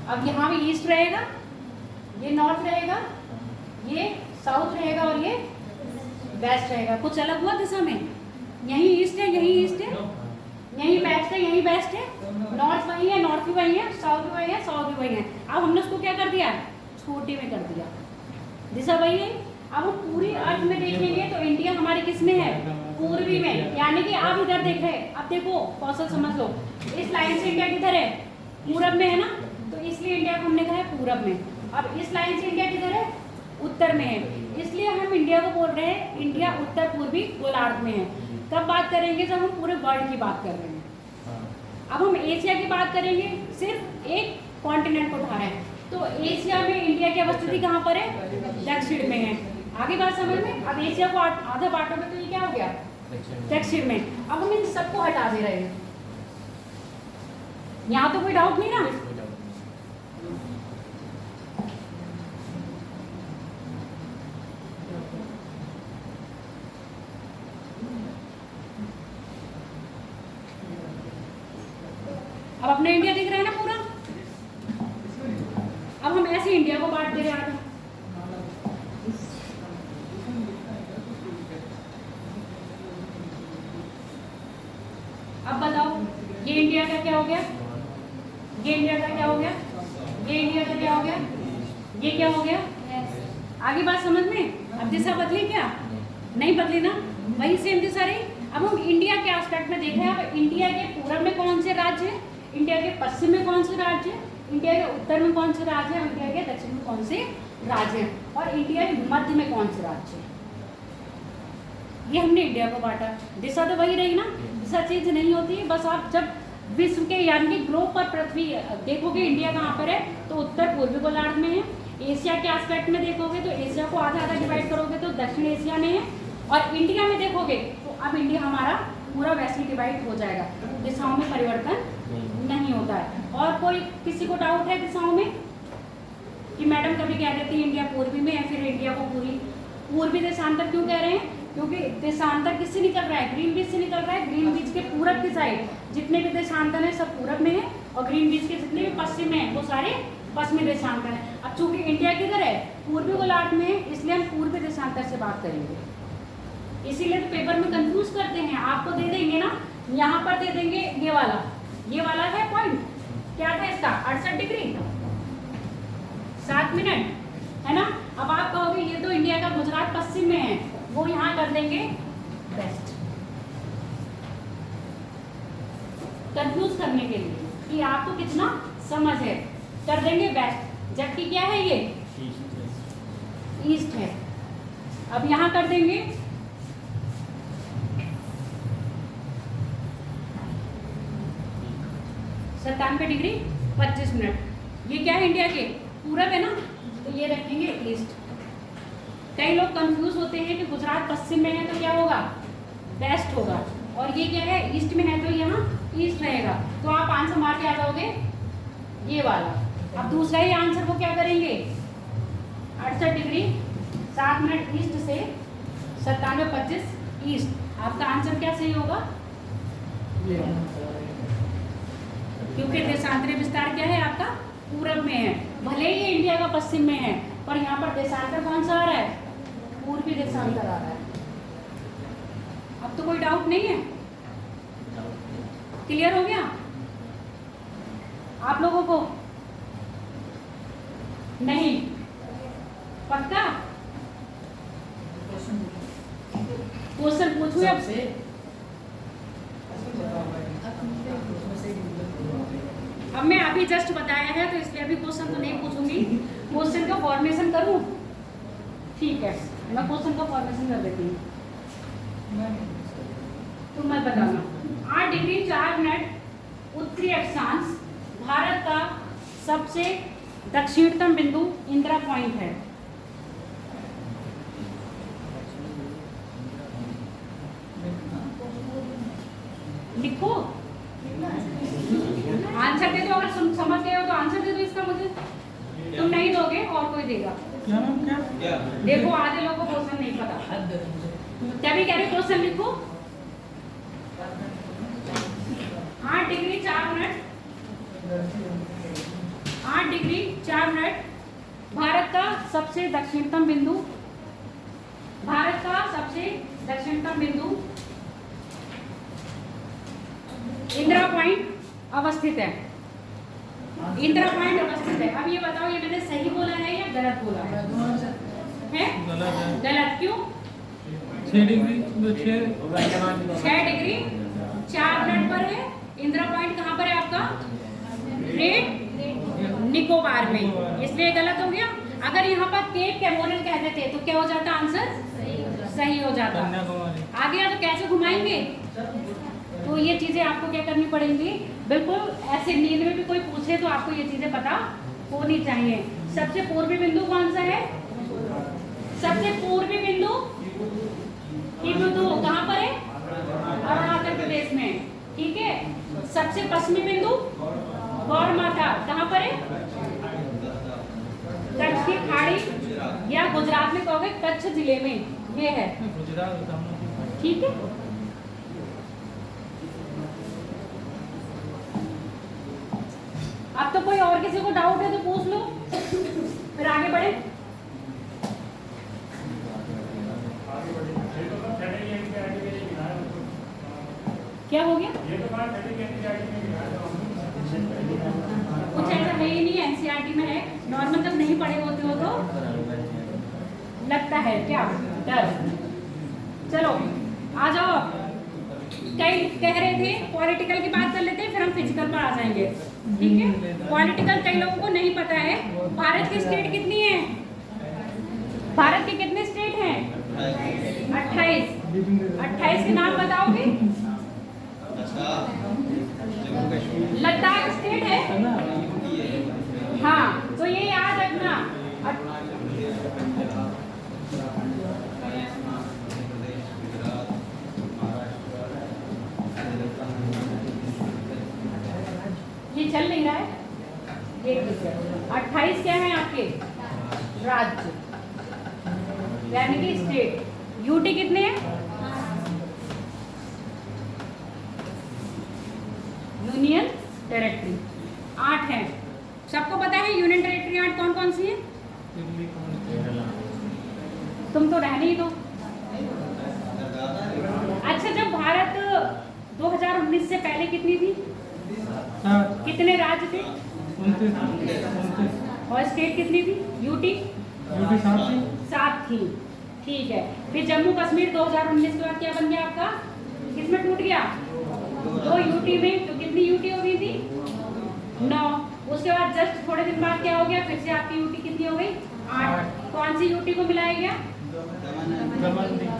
अब यहाँ भी ईस्ट रहेगा, ये नॉर्थ रहेगा, ये साउथ रहेगा और ये वेस्ट रहेगा। कुछ अलग हुआ दिशा में, यही ईस्ट है यही ईस्ट है, यही वेस्ट है यही वेस्ट है, नॉर्थ वही है नॉर्थ भी वही है, साउथ भी वही है साउथ भी वही है। अब हमने उसको क्या कर दिया छोटे में कर दिया, दिशा वही है। अब हम पूरी अर्थ में देखेंगे तो इंडिया हमारे किस में है पूर्वी में, यानी कि आप इधर देख रहे हैं। अब देखो कौशल समझ लो, इस लाइन से इंडिया किधर है पूरब में है ना, तो इसलिए इंडिया को हमने कहा है पूरब में। अब इस लाइन से इंडिया किधर है उत्तर में है, इसलिए हम इंडिया को बोल रहे हैं इंडिया उत्तर पूर्वी गोलार्ध में है। कब बात करेंगे जब हम पूरे वर्ल्ड की बात कर रहे हैं। अब हम एशिया की बात करेंगे, सिर्फ एक कॉन्टिनेंट को उठा रहे हैं, तो एशिया में इंडिया की अवस्थिति कहाँ पर है दक्षिण में है। आगे बात समझ में। अब एशिया को आधा बांटोगे तो ये क्या हो गया दक्षिण में। अब हम इन सबको हटा दे रहे हैं, यहाँ तो कोई डाउट नहीं ना। अब अपना इंडिया दिख रहा है ना पूरा। अब हम ऐसे इंडिया को बांट दे रहे हैं। अब बताओ ये इंडिया का क्या हो गया, ये इंडिया का क्या हो गया, ये इंडिया का क्या हो गया, ये क्या हो गया। आगे बात समझ में। अब दिशा बदली क्या, नहीं बदली ना, वही सेम दिशा रही। अब हम इंडिया के एस्पेक्ट में देख रहे हैं। अब इंडिया के पूरब में कौन से राज्य है, इंडिया के पश्चिम में कौन से राज्य है, इंडिया के उत्तर में कौन से राज्य है, इंडिया के दक्षिण में कौन से राज्य है, और इंडिया के मध्य में कौन से राज्य है। ये हमने इंडिया को बांटा। दिशा तो वही रही ना, दिशा चेंज नहीं होती है। बस आप जब विश्व के यानी कि ग्लोब पर पृथ्वी देखोगे इंडिया कहाँ पर है, तो उत्तर पूर्वी गोलार्ध में है। एशिया के एस्पेक्ट में देखोगे तो एशिया को आधा आधा डिवाइड करोगे तो दक्षिण एशिया में है। और इंडिया में देखोगे तो अब इंडिया हमारा पूरा वैसे डिवाइड हो जाएगा, दिशाओं में परिवर्तन नहीं होता है। और कोई किसी को डाउट है दिशाओं में कि मैडम कभी कह देती है इंडिया पूर्वी में है, फिर इंडिया को पूरी पूर्वी देशांतर क्यों कह रहे हैं, क्योंकि देशांतर किससे निकल रहा है, ग्रीन बीच से निकल रहा है। ग्रीन बीच के पूरब की साइड जितने भी देशांतर है सब पूरब में है, और ग्रीन बीच के जितने भी पश्चिम में है वो सारे पश्चिमी देशांतर है। अब चूंकि इंडिया किधर है, पूर्वी गोलार्ध में है, इसलिए हम पूर्वी देशांतर से बात करेंगे। इसीलिए तो पेपर में कंफ्यूज करते हैं। आपको दे देंगे ना, यहाँ पर दे देंगे ये वाला है पॉइंट, क्या था इसका 68 डिग्री 7 मिनट, है ना। अब आप कहोगे ये तो इंडिया का गुजरात पश्चिम में है, वो यहाँ कर देंगे वेस्ट, कंफ्यूज करने के लिए कि आपको कितना समझ है, कर देंगे वेस्ट। जबकि क्या है ये ईस्ट है। अब यहाँ कर देंगे 97 डिग्री 25 मिनट। ये क्या है, इंडिया के पूरब है ना, तो ये रखेंगे ईस्ट। कई लोग कंफ्यूज होते हैं कि गुजरात पश्चिम में है तो क्या होगा, वेस्ट होगा, और ये क्या है ईस्ट में है तो यहाँ ईस्ट रहेगा। तो आप आंसर मार के आ जाओगे ये वाला। अब दूसरा ही आंसर को क्या करेंगे, 68 डिग्री 7 मिनट ईस्ट से 97 25 ईस्ट। आपका आंसर क्या सही होगा, क्योंकि देशांतरी विस्तार क्या है आपका पूरब में है। भले ही ये इंडिया का पश्चिम में है, पर यहाँ पर देशांतर कौन सा आ रहा है, पूर्वी देशांतर आ रहा है। अब तो कोई डाउट नहीं है, क्लियर हो गया आप लोगों को? नहीं पक्का? क्वेश्चन पूछूं अब से? अब मैं अभी जस्ट बताया है तो इसलिए अभी क्वेश्चन तो नहीं पूछूंगी। क्वेश्चन का फॉर्मेशन करूं? ठीक है, मैं क्वेश्चन का फॉर्मेशन कर देती हूँ तो मैं बताऊंगा। 8 डिग्री 4 मिनट उत्तरी अक्षांश, भारत का सबसे दक्षिणतम बिंदु इंदिरा पॉइंट है। लिखो, आंसर दे दो। अगर समझ गए हो तो आंसर दे दो इसका मुझे। तुम नहीं दोगे और कोई देगा। क्या नाम क्या? देखो आधे लोगों को क्वेश्चन नहीं पता, तभी कह रहे क्वेश्चन लिखो। 8 degree 4 minute 8 degree 4 minute Bharat का सबसे दक्षिणतम बिंदु, भारत का सबसे दक्षिणतम बिंदु इंदिरा पॉइंट अवस्थित है। इंदिरा पॉइंट अवस्थित है। अब ये बताओ, ये मैंने सही बोला है या गलत बोला है? गलत क्यों? 6 डिग्री 6 डिग्री 4 मिनट पर है। इंदिरा पॉइंट कहाँ पर है आपका? ग्रेट निकोबार में, इसलिए गलत हो गया। अगर यहाँ पर केप कैमोरल कह देते तो क्या हो जाता आंसर? सही हो जाता। आ गया तो कैसे घुमाएंगे? तो ये चीजें आपको क्या करनी पड़ेंगी, बिल्कुल ऐसे नींद में भी कोई पूछे तो आपको ये चीजें पता होनी चाहिए। सबसे पूर्वी बिंदु कौन सा है? सबसे पूर्वी बिंदु कहाँ पर है? अरुणाचल प्रदेश में, ठीक है। सबसे पश्चिमी बिंदु गौरमाथा कहाँ पर है? कच्छ की खाड़ी या गुजरात में कहोगे कच्छ जिले में ये है, ठीक है। अब तो कोई और किसी को डाउट है तो पूछ लो, फिर आगे बढ़े। क्या हो गया? कुछ ऐसा है ही नहीं, एनसीईआरटी में है। नॉर्मल जब नहीं पढ़े होते हो तो लगता है क्या डर। चलो आ जाओ। कई कह रहे थे पॉलिटिकल की बात कर लेते हैं, फिर हम फिजिकल पर आ जाएंगे, ठीक है। पॉलिटिकल कई लोगों को नहीं पता है। भारत की स्टेट कितनी है? भारत के कितने स्टेट हैं? 28। 28 के नाम बताओगे? लद्दाख स्टेट है, हाँ, तो ये याद रखना। ये चल नहीं रहा है, ये 28 क्या है आपके राज्य, यानी कि स्टेट। यूटी कितने हैं? यूनियन टेरिटरी 8 हैं। सबको पता है यूनियन टेरिटरी 8 कौन कौन सी है? तुम तो रहने ही दो। अच्छा, जब भारत 2019 से पहले कितनी थी? कितने राज्य थे? 29। और स्टेट कितनी थी? यूटी 7 थी। ठीक है। फिर जम्मू कश्मीर 2019 के बाद क्या बन गया आपका? किसमें टूट गया? 2 यूटी में। तो कितनी यूटी हो गई थी? 9। उसके बाद जस्ट थोड़े दिन बाद क्या हो गया? फिर से आपकी यूटी कितनी हो गई? 8। कौन सी यूटी को मिलाया गया?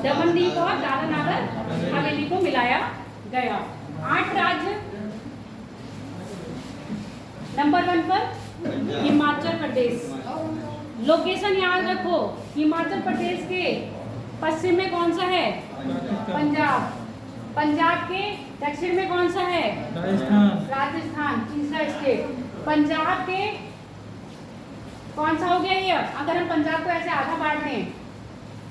दमन दीव और दादरा नगर हवेली को मिलाया गया। 8 राज्य। नंबर 1 पर हिमाचल प्रदेश। लोकेशन याद रखो, हिमाचल प्रदेश के पश्चिम में कौन सा है? पंजाब। पंजाब के दक्षिण में कौन सा है? राजस्थान। तीसरा स्टेट। पंजाब के कौन सा हो गया ये? अगर हम पंजाब को ऐसे आधा बांट दें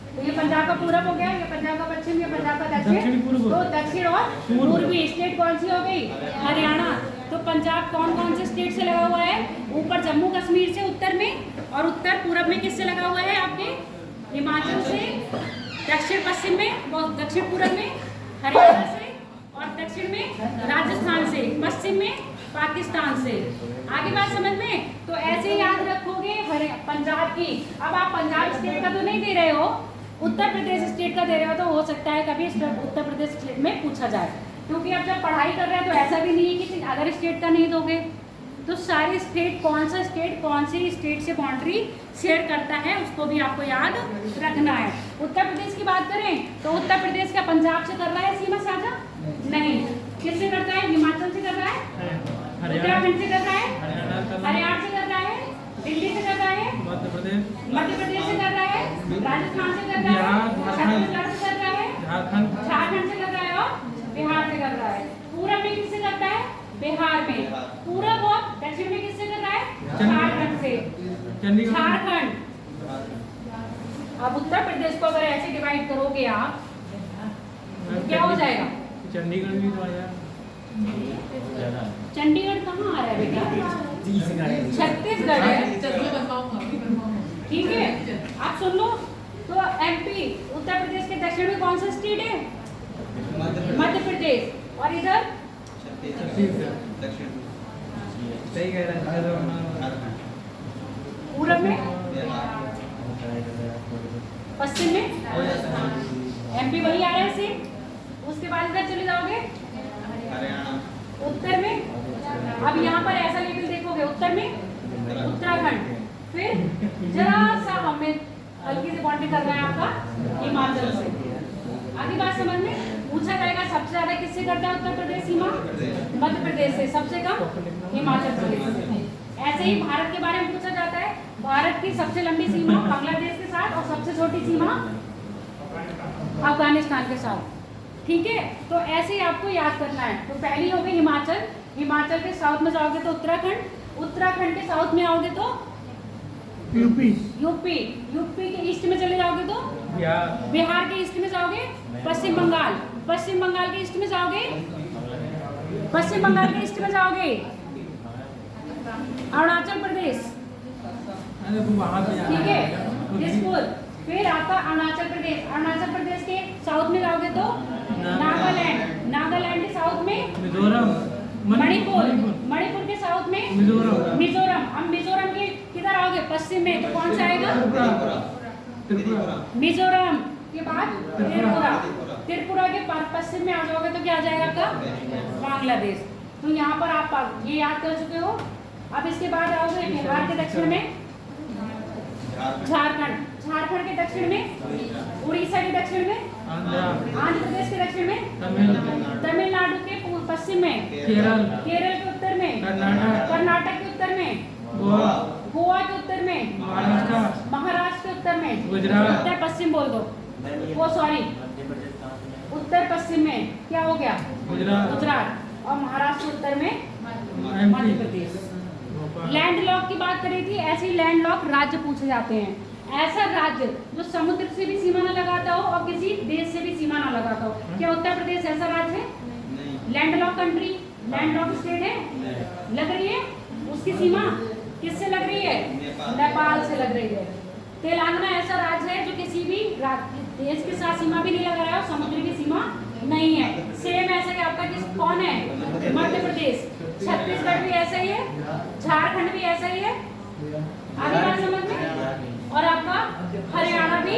तो ये पंजाब का पूरब हो गया, ये पंजाब का पश्चिम, ये पंजाब का दक्षिण। तो दक्षिण और पूर्वी स्टेट कौन सी हो गई? हरियाणा। तो पंजाब कौन कौन से स्टेट से लगा हुआ है? ऊपर जम्मू कश्मीर से उत्तर में, और उत्तर पूरब में किससे लगा हुआ है? आपके हिमाचल से। दक्षिण पश्चिम में, दक्षिण पूरब में हरियाणा से, और दक्षिण में राजस्थान से, पश्चिम में पाकिस्तान से। आगे बात समझ में? तो ऐसे याद रखोगे पंजाब की। अब आप पंजाब स्टेट का तो नहीं दे रहे हो, उत्तर प्रदेश स्टेट का दे रहे हो, तो हो सकता है कभी उत्तर प्रदेश स्टेट में पूछा जाए। क्योंकि अब जब पढ़ाई कर रहे हैं तो ऐसा भी नहीं है कि अदर स्टेट का नहीं दोगे। तो सारे स्टेट, कौन सा स्टेट कौन सी स्टेट से बाउंड्री शेयर करता है, उसको भी आपको याद रखना है। उत्तर प्रदेश की बात करें तो उत्तर प्रदेश का पंजाब से कर रहा है सीमा साझा? नहीं। किससे करता है? हिमाचल से कर रहा है, उत्तराखंड से कर रहा है, हरियाणा से कर रहा है, दिल्ली से कर रहा है, मध्य प्रदेश से कर रहा है, राजस्थान से कर रहा है, छत्तीसगढ़ से कर रहा है, झारखंड से कर रहा है, और बिहार से कर रहा है। पूरब में किससे करता है? बिहार में। पूरब और दक्षिण में किससे कर रहा है? झारखंड से। झारखंड। अब उत्तर प्रदेश को अगर ऐसे डिवाइड करोगे आप, क्या हो जाएगा? चंडीगढ़ भी तो आया। चंडीगढ़ कहाँ आ रहा है बेटा? छत्तीसगढ़ है। ठीक है, आप सुन लो। तो एमपी, उत्तर प्रदेश के दक्षिण में कौन सा स्टेट है? मध्य प्रदेश। और इधर सही कह रहा है। पूरब में, पश्चिम में एमपी वही आ रहा है सेम। उसके बाद इधर चले जाओगे उत्तर में। अब यहाँ पर ऐसा लेवल देखोगे, उत्तर में उत्तराखंड, फिर जरा सा हमें हल्की से बाउंड्री कर रहा है आपका हिमाचल से। आगे बात समझ में? पूछा जाएगा सबसे ज्यादा किससे करता है उत्तर प्रदेश सीमा? मध्य प्रदेश से। सबसे कम हिमाचल प्रदेश से। ऐसे ही भारत के बारे में पूछा जाता है। भारत की सबसे लंबी सीमा बांग्लादेश के साथ, और सबसे छोटी सीमा अफगानिस्तान के साथ। ठीक है, तो ऐसे ही आपको याद करना है। तो पहली हो गई हिमाचल। हिमाचल के साउथ में जाओगे तो उत्तराखंड, उत्तराखंड के साउथ में आओगे तो यूपी, यूपी के ईस्ट में चले जाओगे तो बिहार के ईस्ट में जाओगे पश्चिम बंगाल, पश्चिम बंगाल के ईस्ट में जाओगे, पश्चिम बंगाल के ईस्ट में जाओगे अरुणाचल प्रदेश। ठीक है, दिसपुर। फिर आपका अरुणाचल प्रदेश, अरुणाचल प्रदेश के साउथ में जाओगे तो नागालैंड, नागालैंड के साउथ में मिजोरम, मणिपुर, मणिपुर के साउथ में मिजोरम। अब मिजोरम के किधर आओगे? पश्चिम में, तो कौन सा आएगा? मिजोरम के बाद त्रिपुरा, त्रिपुरा के पश्चिम में आ जाओगे तो क्या आ जाएगा आपका? बांग्लादेश। तो यहाँ पर आप ये याद कर चुके हो। अब इसके बाद आओगे बिहार के दक्षिण में झारखंड, झारखंड के दक्षिण में उड़ीसा के दक्षिण में आंध्र प्रदेश के दक्षिण में तमिलनाडु के पश्चिम में केरल के उत्तर में कर्नाटक के उत्तर में गोवा के उत्तर में महाराष्ट्र के उत्तर में उत्तर पश्चिम बोल दो, वो सॉरी उत्तर पश्चिम में क्या हो गया? गुजरात। और महाराष्ट्र उत्तर में मध्य प्रदेश। लैंड लॉक की बात करी थी, ऐसे ही लैंड लॉक राज्य पूछे जाते हैं। ऐसा राज्य जो समुद्र से भी सीमा न लगाता हो और किसी देश से भी सीमा न लगाता हो। क्या उत्तर प्रदेश ऐसा राज्य है? नहीं। लैंडलॉक कंट्री, लैंडलॉक स्टेट है? लग रही है उसकी सीमा किससे लग रही है? नेपाल से लग रही है। तेलंगाना ऐसा राज्य है जो किसी भी देश के साथ सीमा भी नहीं लगा रहा है, समुद्र की सीमा नहीं है। सेम ऐसा कि आपका कौन है? मध्य प्रदेश। छत्तीसगढ़ भी ऐसा ही है, झारखंड भी ऐसा ही है। आगे बात समझ में? और आपका हरियाणा भी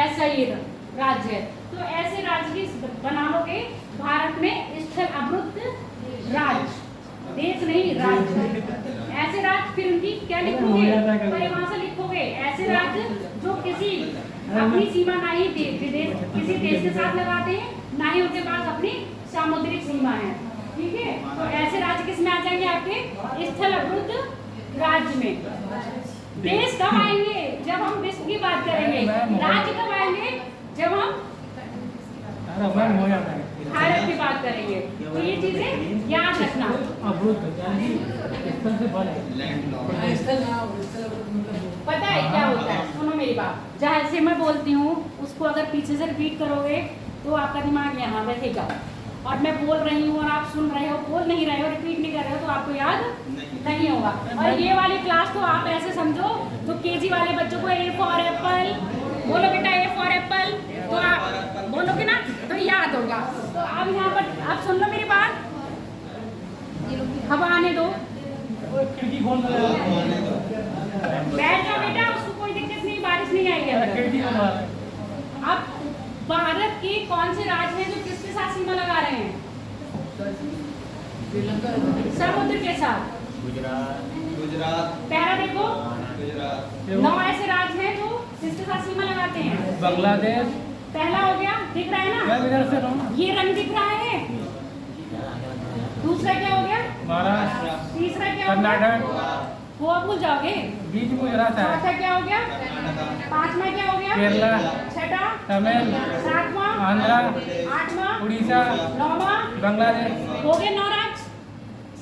ऐसा ही राज्य है। तो ऐसे राज्य की बना लोगे भारत में स्थल अवरुद्ध राज्य, देश नहीं राज्य। ऐसे राज्य फिर उनकी क्या लिखोगे? परिभाषा लिखोगे। ऐसे राज्य जो किसी अपनी सीमा ना ही किसी देश के साथ लगाते हैं, ना ही उनके पास अपनी सामुद्रिक सीमा है। ठीक है, तो ऐसे राज्य किस में आ जाएंगे? आपके स्थल अवरुद्ध राज्य में। देश कब आएंगे? जब हम विश्व की बात करेंगे। राज्य कब आएंगे? जब हम भारत की बात करेंगे। तो ये चीजें याद रखना। पता है क्या होता है? सुनो मेरी बात, जहाँ से मैं बोलती हूँ उसको अगर पीछे से रिपीट करोगे तो आपका दिमाग यहाँ बैठेगा, और मैं बोल रही हूँ और आप सुन रहे हो, बोल नहीं रहे हो, रिपीट नहीं कर रहे हो, तो आपको याद नहीं होगा। और ये वाली क्लास तो आप ऐसे समझो तो केजी वाले बच्चों को ए फॉर एप्पल बोलो बेटा, ए फॉर एप्पल, तो आप बोलोगे ना तो याद होगा। तो अब यहाँ पर आप सुन लो मेरी बात, हवा आने दो, बैठ जाओ बेटा, उसको कोई दिक्कत नहीं, बारिश नहीं आएगी। अब भारत के कौन से राज्य हैं जो किसके साथ सीमा लगा रहे हैं? समुद्र के साथ। गुजरात। पहला देखो, गुजरात। 9 ऐसे राज्य हैं जो किसके साथ सीमा लगाते हैं? बांग्लादेश। पहला हो गया, दिख रहा है ना? मैं इधर से रहा हूँ। ये रंग दिख रहा है। दूसरा क्या हो गया? महाराष्ट्र। तीसरा क्या हो गया? कर्नाटक। वो भूल जाओगे। बीच गुजरात है। चौथा क्या हो गया? पांचवा क्या हो गया? केरला। छठा? तमिल। सातवां? आंध्रा। आठवां? उड़ीसा। नौवां? बांग्लादेश। हो गए 9 राज्य।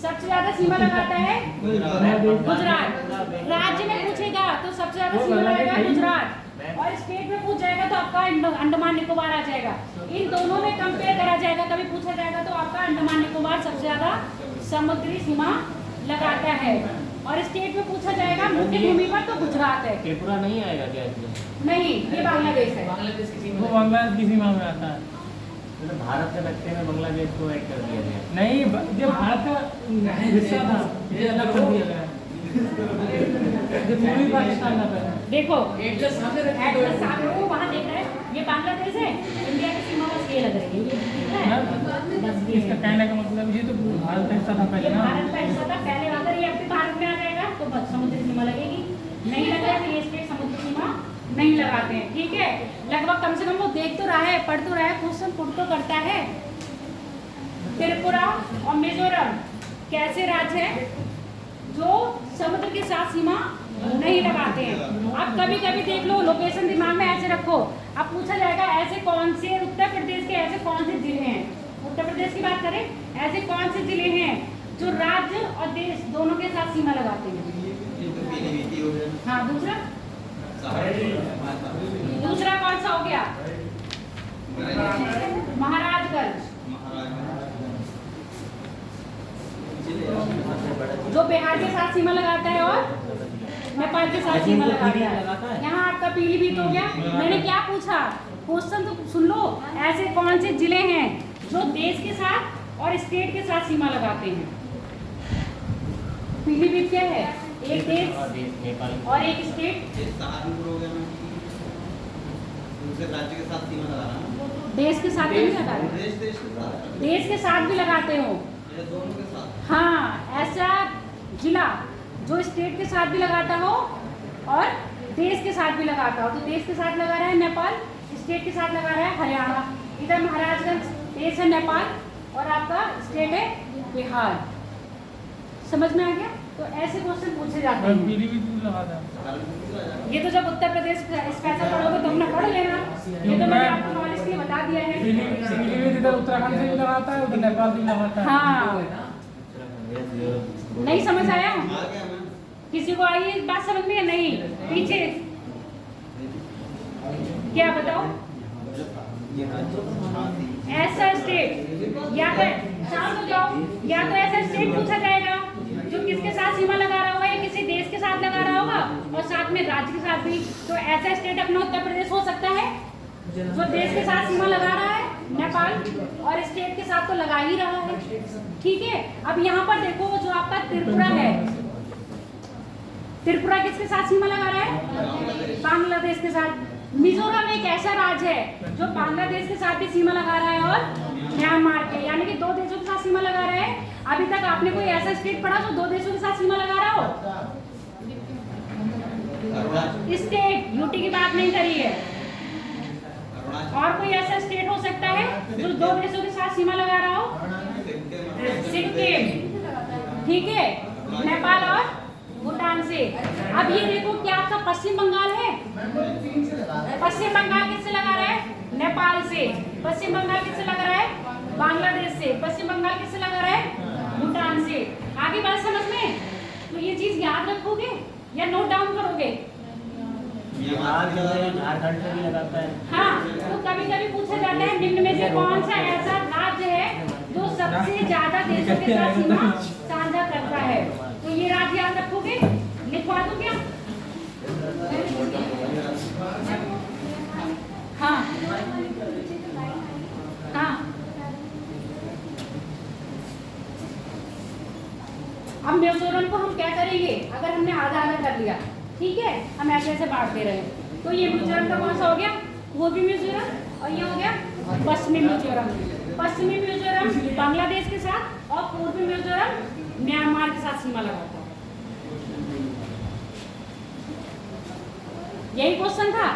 सबसे ज्यादा सीमा लगाता है गुजरात। राज्य में पूछेगा तो सबसे ज्यादा सीमा लगाएगा गुजरात, और स्टेट में पूछ जाएगा तो आपका अंडमान निकोबार आ जाएगा। इन दोनों में कंपेयर करा जाएगा, कभी पूछा जाएगा तो आपका अंडमान निकोबार सबसे ज्यादा समुद्री सीमा लगाता है। और स्टेट में पूछा जाएगा मुख्य भूमि पर तो गुजरात है। त्रिपुरा नहीं आएगा क्या इसमें? नहीं, ये बांग्लादेश है। बांग्लादेश की वो सीमा बांग्लादेश की सीमा में आता है। मतलब भारत के नक्शे में बांग्लादेश को ऐड कर दिया गया। नहीं, जो भारत का हिस्सा था ये अलग कर दिया गया है। ये पूर्वी पाकिस्तान का है। देखो एटलस सामने रखा है। एटलस सामने वो वहाँ देख रहे हैं, ये बांग्लादेश है, इंडिया की सीमा बस ये लग रही है, ये दिख रहा है? बस ये इसका है। कहने का मतलब ये तो भारत का हिस्सा था ये पहले ना। भारत का हिस्सा था पहले। अगर ये अपने भारत में आ जाएगा तो बस समुद्री सीमा लगेगी, नहीं लगेगा तो ये स्टेट समुद्री सीमा नहीं लगाते हैं। ठीक है, लगभग कम से कम वो देख तो रहा है, पढ़ तो रहा है, क्वेश्चन पुट तो करता है। त्रिपुरा और मिजोरम कैसे राज्य है जो समुद्र के साथ सीमा नहीं लगाते हैं? अब कभी कभी देख लो, लोकेशन दिमाग में ऐसे रखो। अब पूछा जाएगा ऐसे कौन से उत्तर प्रदेश के ऐसे कौन से जिले हैं, उत्तर प्रदेश की बात करें, ऐसे कौन से जिले हैं जो राज्य और देश दोनों के साथ सीमा लगाते हैं? हाँ, दूसरा कौन सा हो गया? महाराजगंज, जो बिहार के साथ सीमा लगाता है और नेपाल के साथ सीमा लगाता है। यहाँ आपका पीलीभीत हो गया। मैंने क्या पूछा, क्वेश्चन तो सुन लो। ऐसे कौन से जिले हैं जो देश के साथ और स्टेट के साथ सीमा लगाते हैं? पीलीभीत क्या है? एक देश और एक स्टेट। राज्य के साथ सीमा लगा रहा देश के साथ नहीं लगाते, देश के साथ भी लगाते हो। दोनों के साथ। हाँ, ऐसा जिला जो स्टेट के साथ भी लगाता हो और देश के साथ भी लगाता हो। तो देश के साथ लगा रहा है नेपाल, स्टेट के साथ लगा रहा है हरियाणा। इधर महाराजगंज देश है नेपाल और आपका स्टेट है बिहार। समझ में आ गया? तो ऐसे क्वेश्चन पूछे जाते हैं। पीलीभीत लगाता है। ये तो जब उत्तर प्रदेश स्पेशल पढ़ोगे तो अपना पढ़ लेना, ये तो मैंने आपको नॉलेज के लिए बता दिया है। पीलीभीत इधर उत्तराखंड से भी लगाता है, उधर नेपाल से भी लगाता है। हाँ, नहीं समझ आया? आ गया मैं। किसी को आई बात समझ में? नहीं, पीछे क्या बताओ? ऐसा स्टेट या तो शांत हो जाओ, या तो ऐसा स्टेट पूछा जाएगा जो किसके साथ सीमा लगा रहा होगा या किसी देश के साथ लगा रहा होगा और साथ में राज्य के साथ भी। तो ऐसा स्टेट अपना उत्तर प्रदेश हो सकता है जो देश के साथ सीमा लगा रहा है, नेपाल, और स्टेट के साथ तो लगा ही रहा है। ठीक है, अब यहाँ पर देखो जो आपका त्रिपुरा है, त्रिपुरा किसके साथ सीमा लगा रहा है? बांग्लादेश के साथ। मिजोरम एक ऐसा राज्य है जो बांग्लादेश के साथ भी सीमा लगा रहा है और म्यांमार के, यानी कि 2 देशों के साथ सीमा लगा रहा है। अभी तक आपने कोई ऐसा स्टेट पढ़ा जो 2 देशों के साथ सीमा लगा रहा हो? स्टेट यूटी की बात नहीं करी है। और कोई ऐसा स्टेट हो सकता है जो 2 देशों के साथ सीमा लगा रहा हो? सिक्किम, ठीक है, नेपाल और भूटान से। अब ये देखो क्या आपका पश्चिम बंगाल है? पश्चिम बंगाल किससे लगा रहा है? नेपाल से। पश्चिम बंगाल किससे लगा रहा है? बांग्लादेश से। पश्चिम बंगाल किससे लगा रहा है? भूटान से। आगे बात समझ में? तो ये चीज याद रखोगे या नोट डाउन करोगे? झारखंड से भी लगाता है। हाँ, तो कभी कभी पूछा जाता है निम्न में से कौन सा ऐसा राज्य है जो सबसे ज्यादा देशों के साथ सीमा साझा करता है? तो ये राज्य याद रखोगे, लिखवा दूं क्या? हाँ हाँ, अब मिजोरम को हम क्या करेंगे अगर हमने आधा आधा कर लिया? ठीक है, हम ऐसे ऐसे बांटते रहे। तो ये मिजोरम का कौन सा हो गया? पूर्वी मिजोरम, और ये हो गया पश्चिमी मिजोरम। पश्चिमी मिजोरम बांग्लादेश के साथ और पूर्वी मिजोरम म्यांमार के साथ सीमा लगाता है। यही क्वेश्चन था।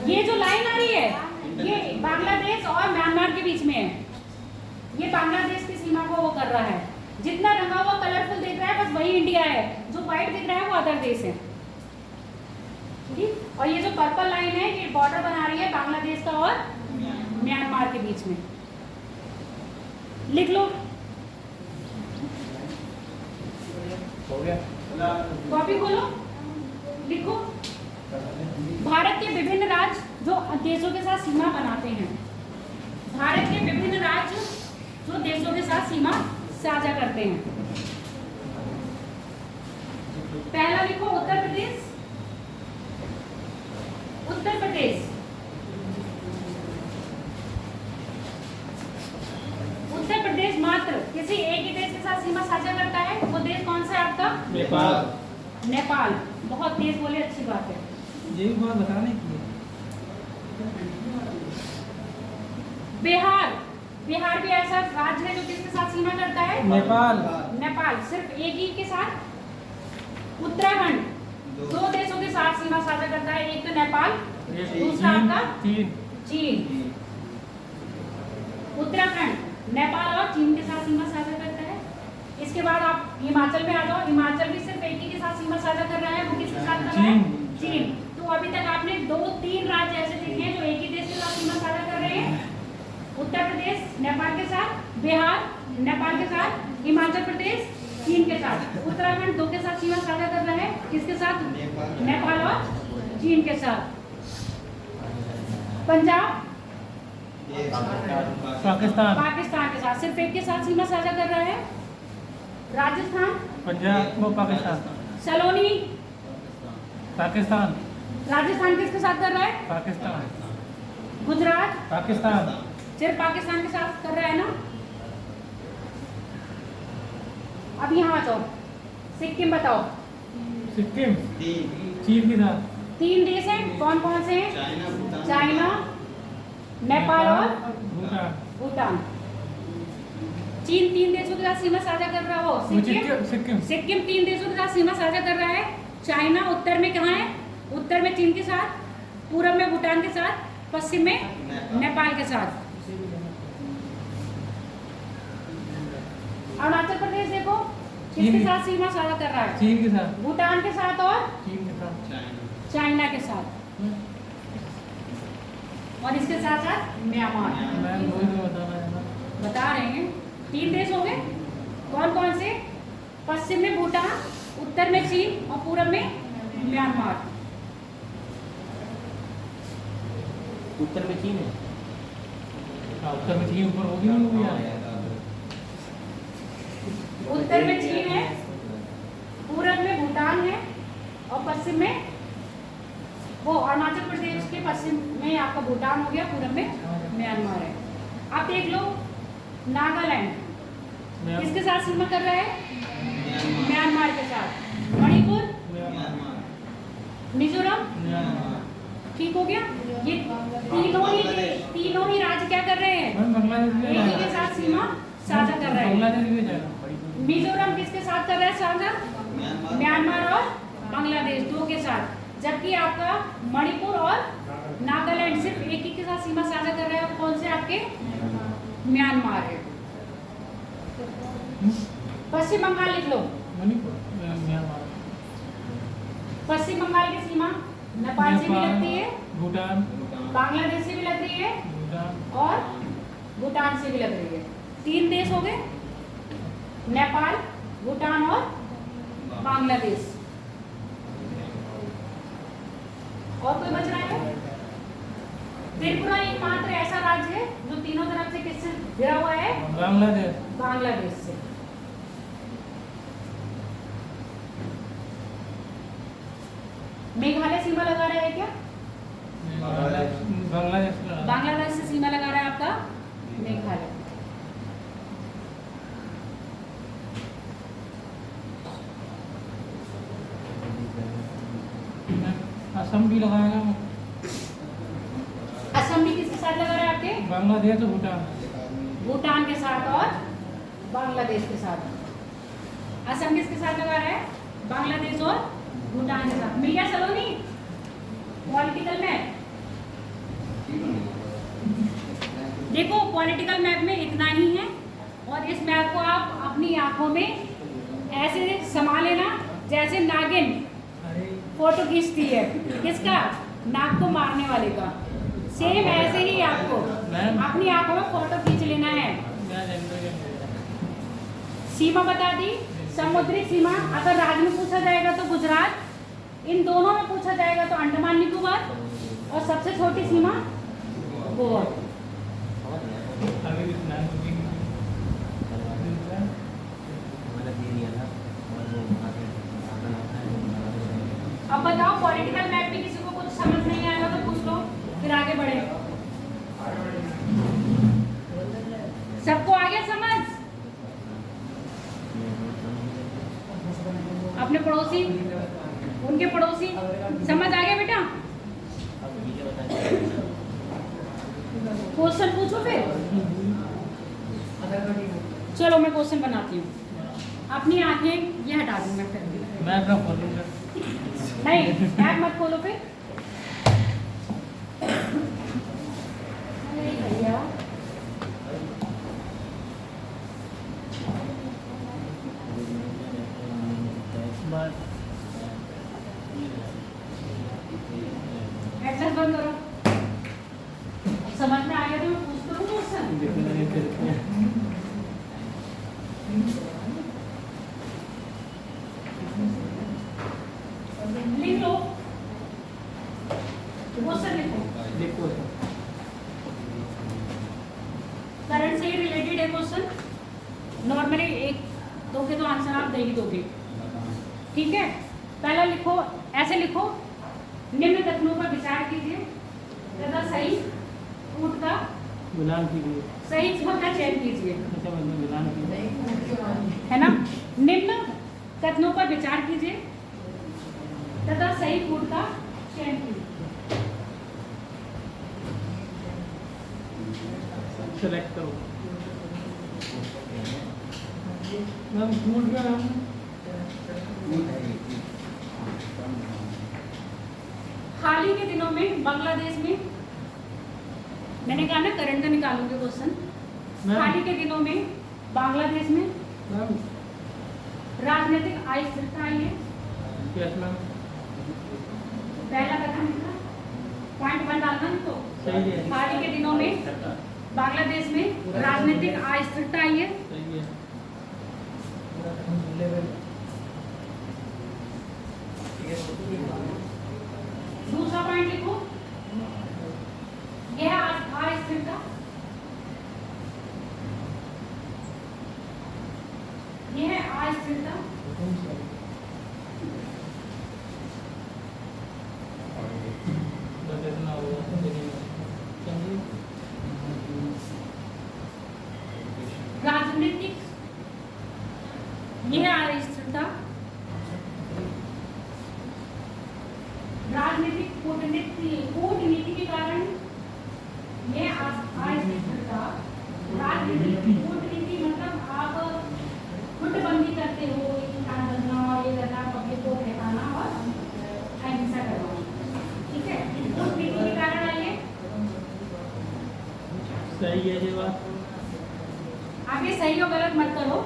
ये जो लाइन आ रही है ये बांग्लादेश और म्यांमार के बीच में है। ये बांग्लादेश की सीमा को वो कर रहा है। जितना रंगा हुआ कलरफुल दिख रहा है बस वही इंडिया है, जो व्हाइट दिख रहा है वो अदर देश है। ठीक, और ये जो पर्पल लाइन है ये बॉर्डर बना रही है बांग्लादेश का और म्यांमार के बीच में। लिख लो, हो गया। कॉपी खोलो, लिखो। भारत के विभिन्न राज्य जो देशों के साथ सीमा बनाते हैं। भारत के विभिन्न राज्य जो देशों के साथ सीमा साझा करते हैं। पहला लिखो उत्तर प्रदेश। उत्तर प्रदेश, उत्तर प्रदेश मात्र किसी एक ही देश के साथ सीमा साझा करता है। वो देश कौन सा है आपका? नेपाल। नेपाल। बहुत तेज बोले, अच्छी बात है। यही बात बताने की है। बिहार, बिहार भी ऐसा राज्य है जो किसके साथ सीमा करता है? नेपाल। नेपाल, सिर्फ एक ही के साथ। उत्तराखंड 2 देशों के साथ सीमा साझा करता है, एक तो नेपाल, दूसरा आपका चीन। उत्तराखंड नेपाल और चीन के साथ सीमा साझा करता है। इसके बाद आप हिमाचल में आ जाओ। हिमाचल भी सिर्फ एक ही के साथ सीमा साझा कर रहा है, वो किसके साथ कर रहा है? चीन। तो अभी तक आपने 2-3 राज्य ऐसे देखे हैं जो एक ही देश के साथ सीमा साझा कर रहे हैं। उत्तर प्रदेश नेपाल के साथ, बिहार नेपाल के साथ, हिमाचल प्रदेश चीन के साथ। उत्तराखंड 2 के साथ सीमा साझा कर रहा है, किसके साथ? नेपाल और चीन के साथ। पंजाब पाकिस्तान। पाकिस्तान के साथ सिर्फ एक के साथ सीमा साझा कर रहा है। राजस्थान, पंजाब वो पाकिस्तान। सलोनी, पाकिस्तान। राजस्थान किसके साथ कर रहा है? पाकिस्तान। गुजरात पाकिस्तान। सिर्फ पाकिस्तान के साथ कर रहा है ना। अब यहाँ आ जाओ, सिक्किम बताओ। सिक्किम चीन के साथ। 3 देश हैं, कौन कौन से हैं? चाइना, नेपाल और भूटान। भूटान। चीन 3 देशों के साथ सीमा साझा कर रहा हो। सिक्किम। सिक्किम 3 देशों के साथ सीमा साझा कर रहा है। चाइना उत्तर में कहाँ है? उत्तर में चीन के साथ, पूर्व में भूटान के साथ, पश्चिम में नेपाल के साथ। अरुणाचल प्रदेश देखो किसके साथ सीमा साझा कर रहा है? चीन के साथ। भूटान के साथ और चीन के साथ। चाइना के साथ, और इसके साथ साथ म्यांमार। मैं वही तो बताना है ना। बता रहे हैं 3 देश हो गए। कौन कौन से? पश्चिम में भूटान, उत्तर में चीन और पूर्व में म्यांमार। उत्तर में चीन है। उत्तर में चीन ऊपर होगी नहीं होगी यार। उत्तर में चीन है, पूरब में भूटान है और पश्चिम में वो अरुणाचल प्रदेश के पश्चिम में आपका भूटान हो गया, पूरब में म्यांमार है। आप देख लो नागालैंड किसके साथ सीमा कर रहा है? म्यांमार के साथ। मणिपुर, मिजोरम, ठीक हो गया। ये तीनों ही राज्य क्या कर रहे हैं? एक ही के साथ सीमा साझा कर रहे हैं। मिजोरम किसके साथ कर रहा है साझा? म्यांमार और बांग्लादेश, दो के साथ। जबकि आपका मणिपुर और नागालैंड सिर्फ एक ही के साथ सीमा साझा कर रहे हैं। और कौन से आपके? म्यांमार है। पश्चिम बंगाल लिख लो। पश्चिम बंगाल की सीमा नेपाल से भी लगती है, भूटान, बांग्लादेश से भी लग रही है और भूटान से भी लग रही है। 3 देश हो गए, नेपाल, भूटान और बांग्लादेश। और कोई बच रहा है? त्रिपुरा एकमात्र ऐसा राज्य है जो तीनों तरफ से किससे घिरा हुआ है? बांग्लादेश से। मेघालय सीमा लगा रहा है क्या? बांग्लादेश से सीमा लगा रहा है आपका मेघालय। असम भी लगाएगा। असम भी किसके साथ लगा रहा है आपके? बांग्लादेश और भूटान। भूटान के साथ और बांग्लादेश के साथ। असम किसके साथ लगा रहा है? बांग्लादेश और भूटान के साथ। मिल गया सलोनी? पॉलिटिकल मैप देखो, पॉलिटिकल मैप में इतना ही है। और इस मैप को आप अपनी आंखों में ऐसे समा लेना जैसे नागिन फोटो खींचती है। किसका? नाग को मारने वाले का। सेम ऐसे ही आपको अपनी आंखों में फोटो खींच लेना है। सीमा बता दी, समुद्री सीमा। अगर राज्य में पूछा जाएगा तो गुजरात, इन दोनों में पूछा जाएगा तो अंडमान निकोबार, और सबसे छोटी सीमा गोवा। अब बताओ, पॉलिटिकल मैप में किसी को कुछ समझ नहीं आएगा तो पूछ लो, फिर आगे बढ़े। सबको आ गया समझ? अपने पड़ोसी, उनके पड़ोसी समझ आ गया बेटा? क्वेश्चन पूछो फिर। चलो मैं क्वेश्चन बनाती हूँ। अपनी आंखें ये हटा दूँ मैं फिर। मैं अपना खोलूंगा। नहीं, ऐप मत खोलो फिर। भैया एड्रेस बंद करो। समझ में आ गया तो मैं पूछ करूँ क्वेश्चन। लिख लो, क्वेश्चन लिखो। करंट से रिलेटेड है क्वेश्चन। नॉर्मली एक दो के तो आंसर आप दे ही दोगे, ठीक है? पहला लिखो, ऐसे लिखो, निम्न कथनों पर विचार कीजिए तथा सही कूट का गुलाम कीजिए। सही कूट का चयन कीजिए, गुलाम कीजिए, है ना? निम्न कथनों पर विचार कीजिए तथा सही कूट का चयन कीजिए। सेलेक्ट करो। मैम कूट का नाम हाल ही के दिनों में बांग्लादेश में, मैंने कहा ना करंट का निकालूंगे क्वेश्चन। हाल ही के दिनों में बांग्लादेश में राजनीतिक अस्थिरता आई है। Yes ma'am. पहला कथन लिखा, पॉइंट 1 डालना नहीं तो। सही है। हाल ही के दिनों में बांग्लादेश में राजनीतिक अस्थिरता आई है। सही है। दूसरा पॉइंट लिखो, अस्थिरता, बस इतना होगा चलिए। राजनीतिक, यह अस्थिरता, राजनीतिक कूटनीति के कारण यह अस्थिरता, राजनीतिक कूटनीति मतलब आप गुटबंदी करते हो, इंसान बनना और ये करना, पब्लिक को ठेकाना और अहिंसा करवाना, ठीक है। कूटनीति के कारण आइए, सही है ये बात। आगे सही और गलत मत करो।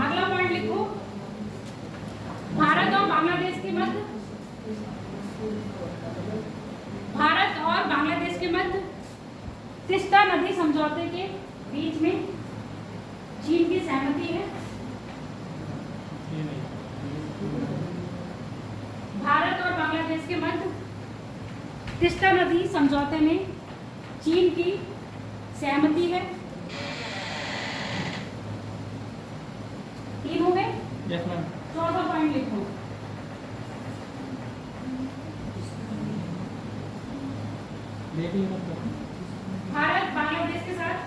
अगला पॉइंट लिखो, भारत और बांग्लादेश के मध्य, भारत और बांग्लादेश के मध्य तीस्ता नदी समझौते के बीच में चीन की सहमति है। ये नहीं। भारत और बांग्लादेश के मध्य तीस्ता नदी समझौते में चीन की सहमति है। 3 हो गए। Yes ma'am. चौथा पॉइंट लिखो, देखिए मतलब भारत बांग्लादेश के साथ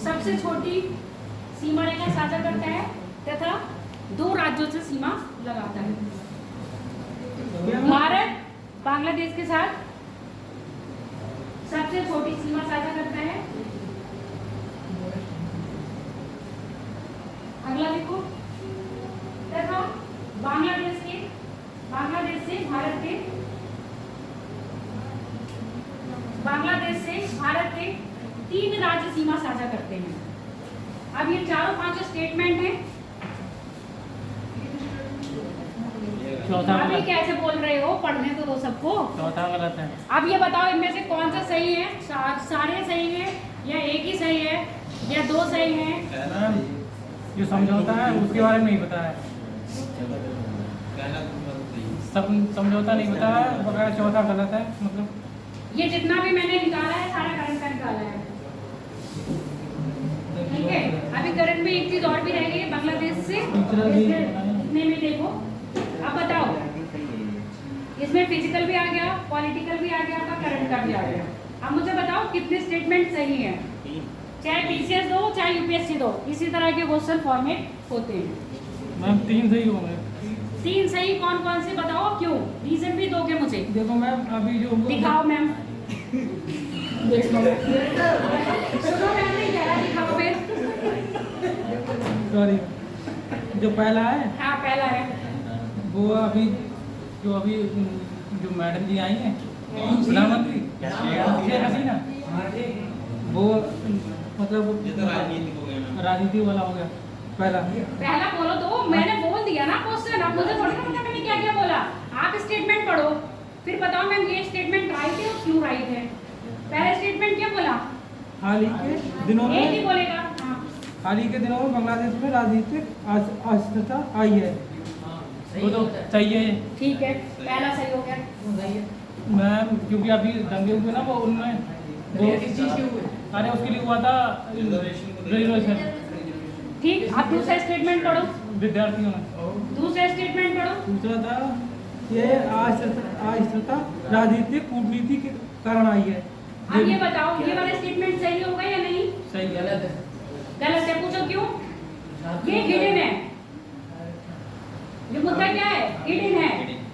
सबसे छोटी सीमा रेखा साझा करता है तथा 2 राज्यों से सीमा लगाता है। भारत बांग्लादेश के साथ सबसे छोटी सीमा साझा करता है। अगला देखो, तथा बांग्लादेश से भारत के 3 राज्य सीमा साझा करते हैं। अब ये चारों 5 स्टेटमेंट हैं। चौथा अभी गलत। कैसे बोल रहे हो, पढ़ने तो दो सबको। चौथा गलत है। अब ये बताओ इनमें से कौन सा सही है? सारे सही है या एक ही सही है या 2 सही है? मैम जो समझौता है उसके बारे में नहीं पता है, सब समझौता नहीं पता है, बगैर चौथा गलत है। मतलब ये जितना भी मैंने निकाला है सारा करंट का निकाला है, ठीक है। अभी करंट में एक चीज और भी रह गई है, बांग्लादेश से इतने में देखो। अब बताओ, इसमें फिजिकल भी आ गया, पॉलिटिकल भी आ गया, आपका करंट का भी आ गया। अब मुझे बताओ कितने स्टेटमेंट सही हैं, चाहे पीसीएस दो चाहे यूपीएससी दो, इसी तरह के क्वेश्चन फॉर्मेट होते हैं। मैम 3 सही होंगे। 3 सही कौन कौन से बताओ, क्यों, रीजन भी दोगे मुझे? देखो मैम अभी जो दिखाओ मैम, देख लो सुनो मैम नहीं कह रहा, दिखाओ फिर। सॉरी, जो पहला है हाँ पहला है, वो अभी जो मैडम जी आई हैं प्रधानमंत्री शेख हसीना, वो मतलब ये तो राजनीतिक हो गया ना। राजनीति वाला हो गया पहला। पहला बोलो तो, मैंने बोल दिया ना क्वेश्चन, अब मुझे थोड़ी ना पता मैंने क्या क्या बोला। आप स्टेटमेंट पढ़ो फिर बताओ मैम ये स्टेटमेंट राइट है और क्यों राइट है। पहला स्टेटमेंट क्या बोला? हाल ही के दिनों एक ही में बोलेगा। हाँ हाल ही के दिनों में बांग्लादेश में राजनीतिक अस्थिरता आई है। वो तो सही है ठीक है, पहला सही हो गया। मैम, क्योंकि अभी दंगे हुए ना वो उनमें वो अरे उसके लिए हुआ था रिजर्वेशन ठीक, अब दूसरा स्टेटमेंट पढ़ो, विद्यार्थियों में। दूसरा स्टेटमेंट पढ़ो। दूसरा था ये अस्थिरता राजनीतिक कूटनीति के कारण आई है। अब ये बताओ ये वाला स्टेटमेंट सही होगा या नहीं? सही गलत है। गलत है, पूछो क्यों? ये हिडन है, ये मुद्दा क्या है? हिडन है।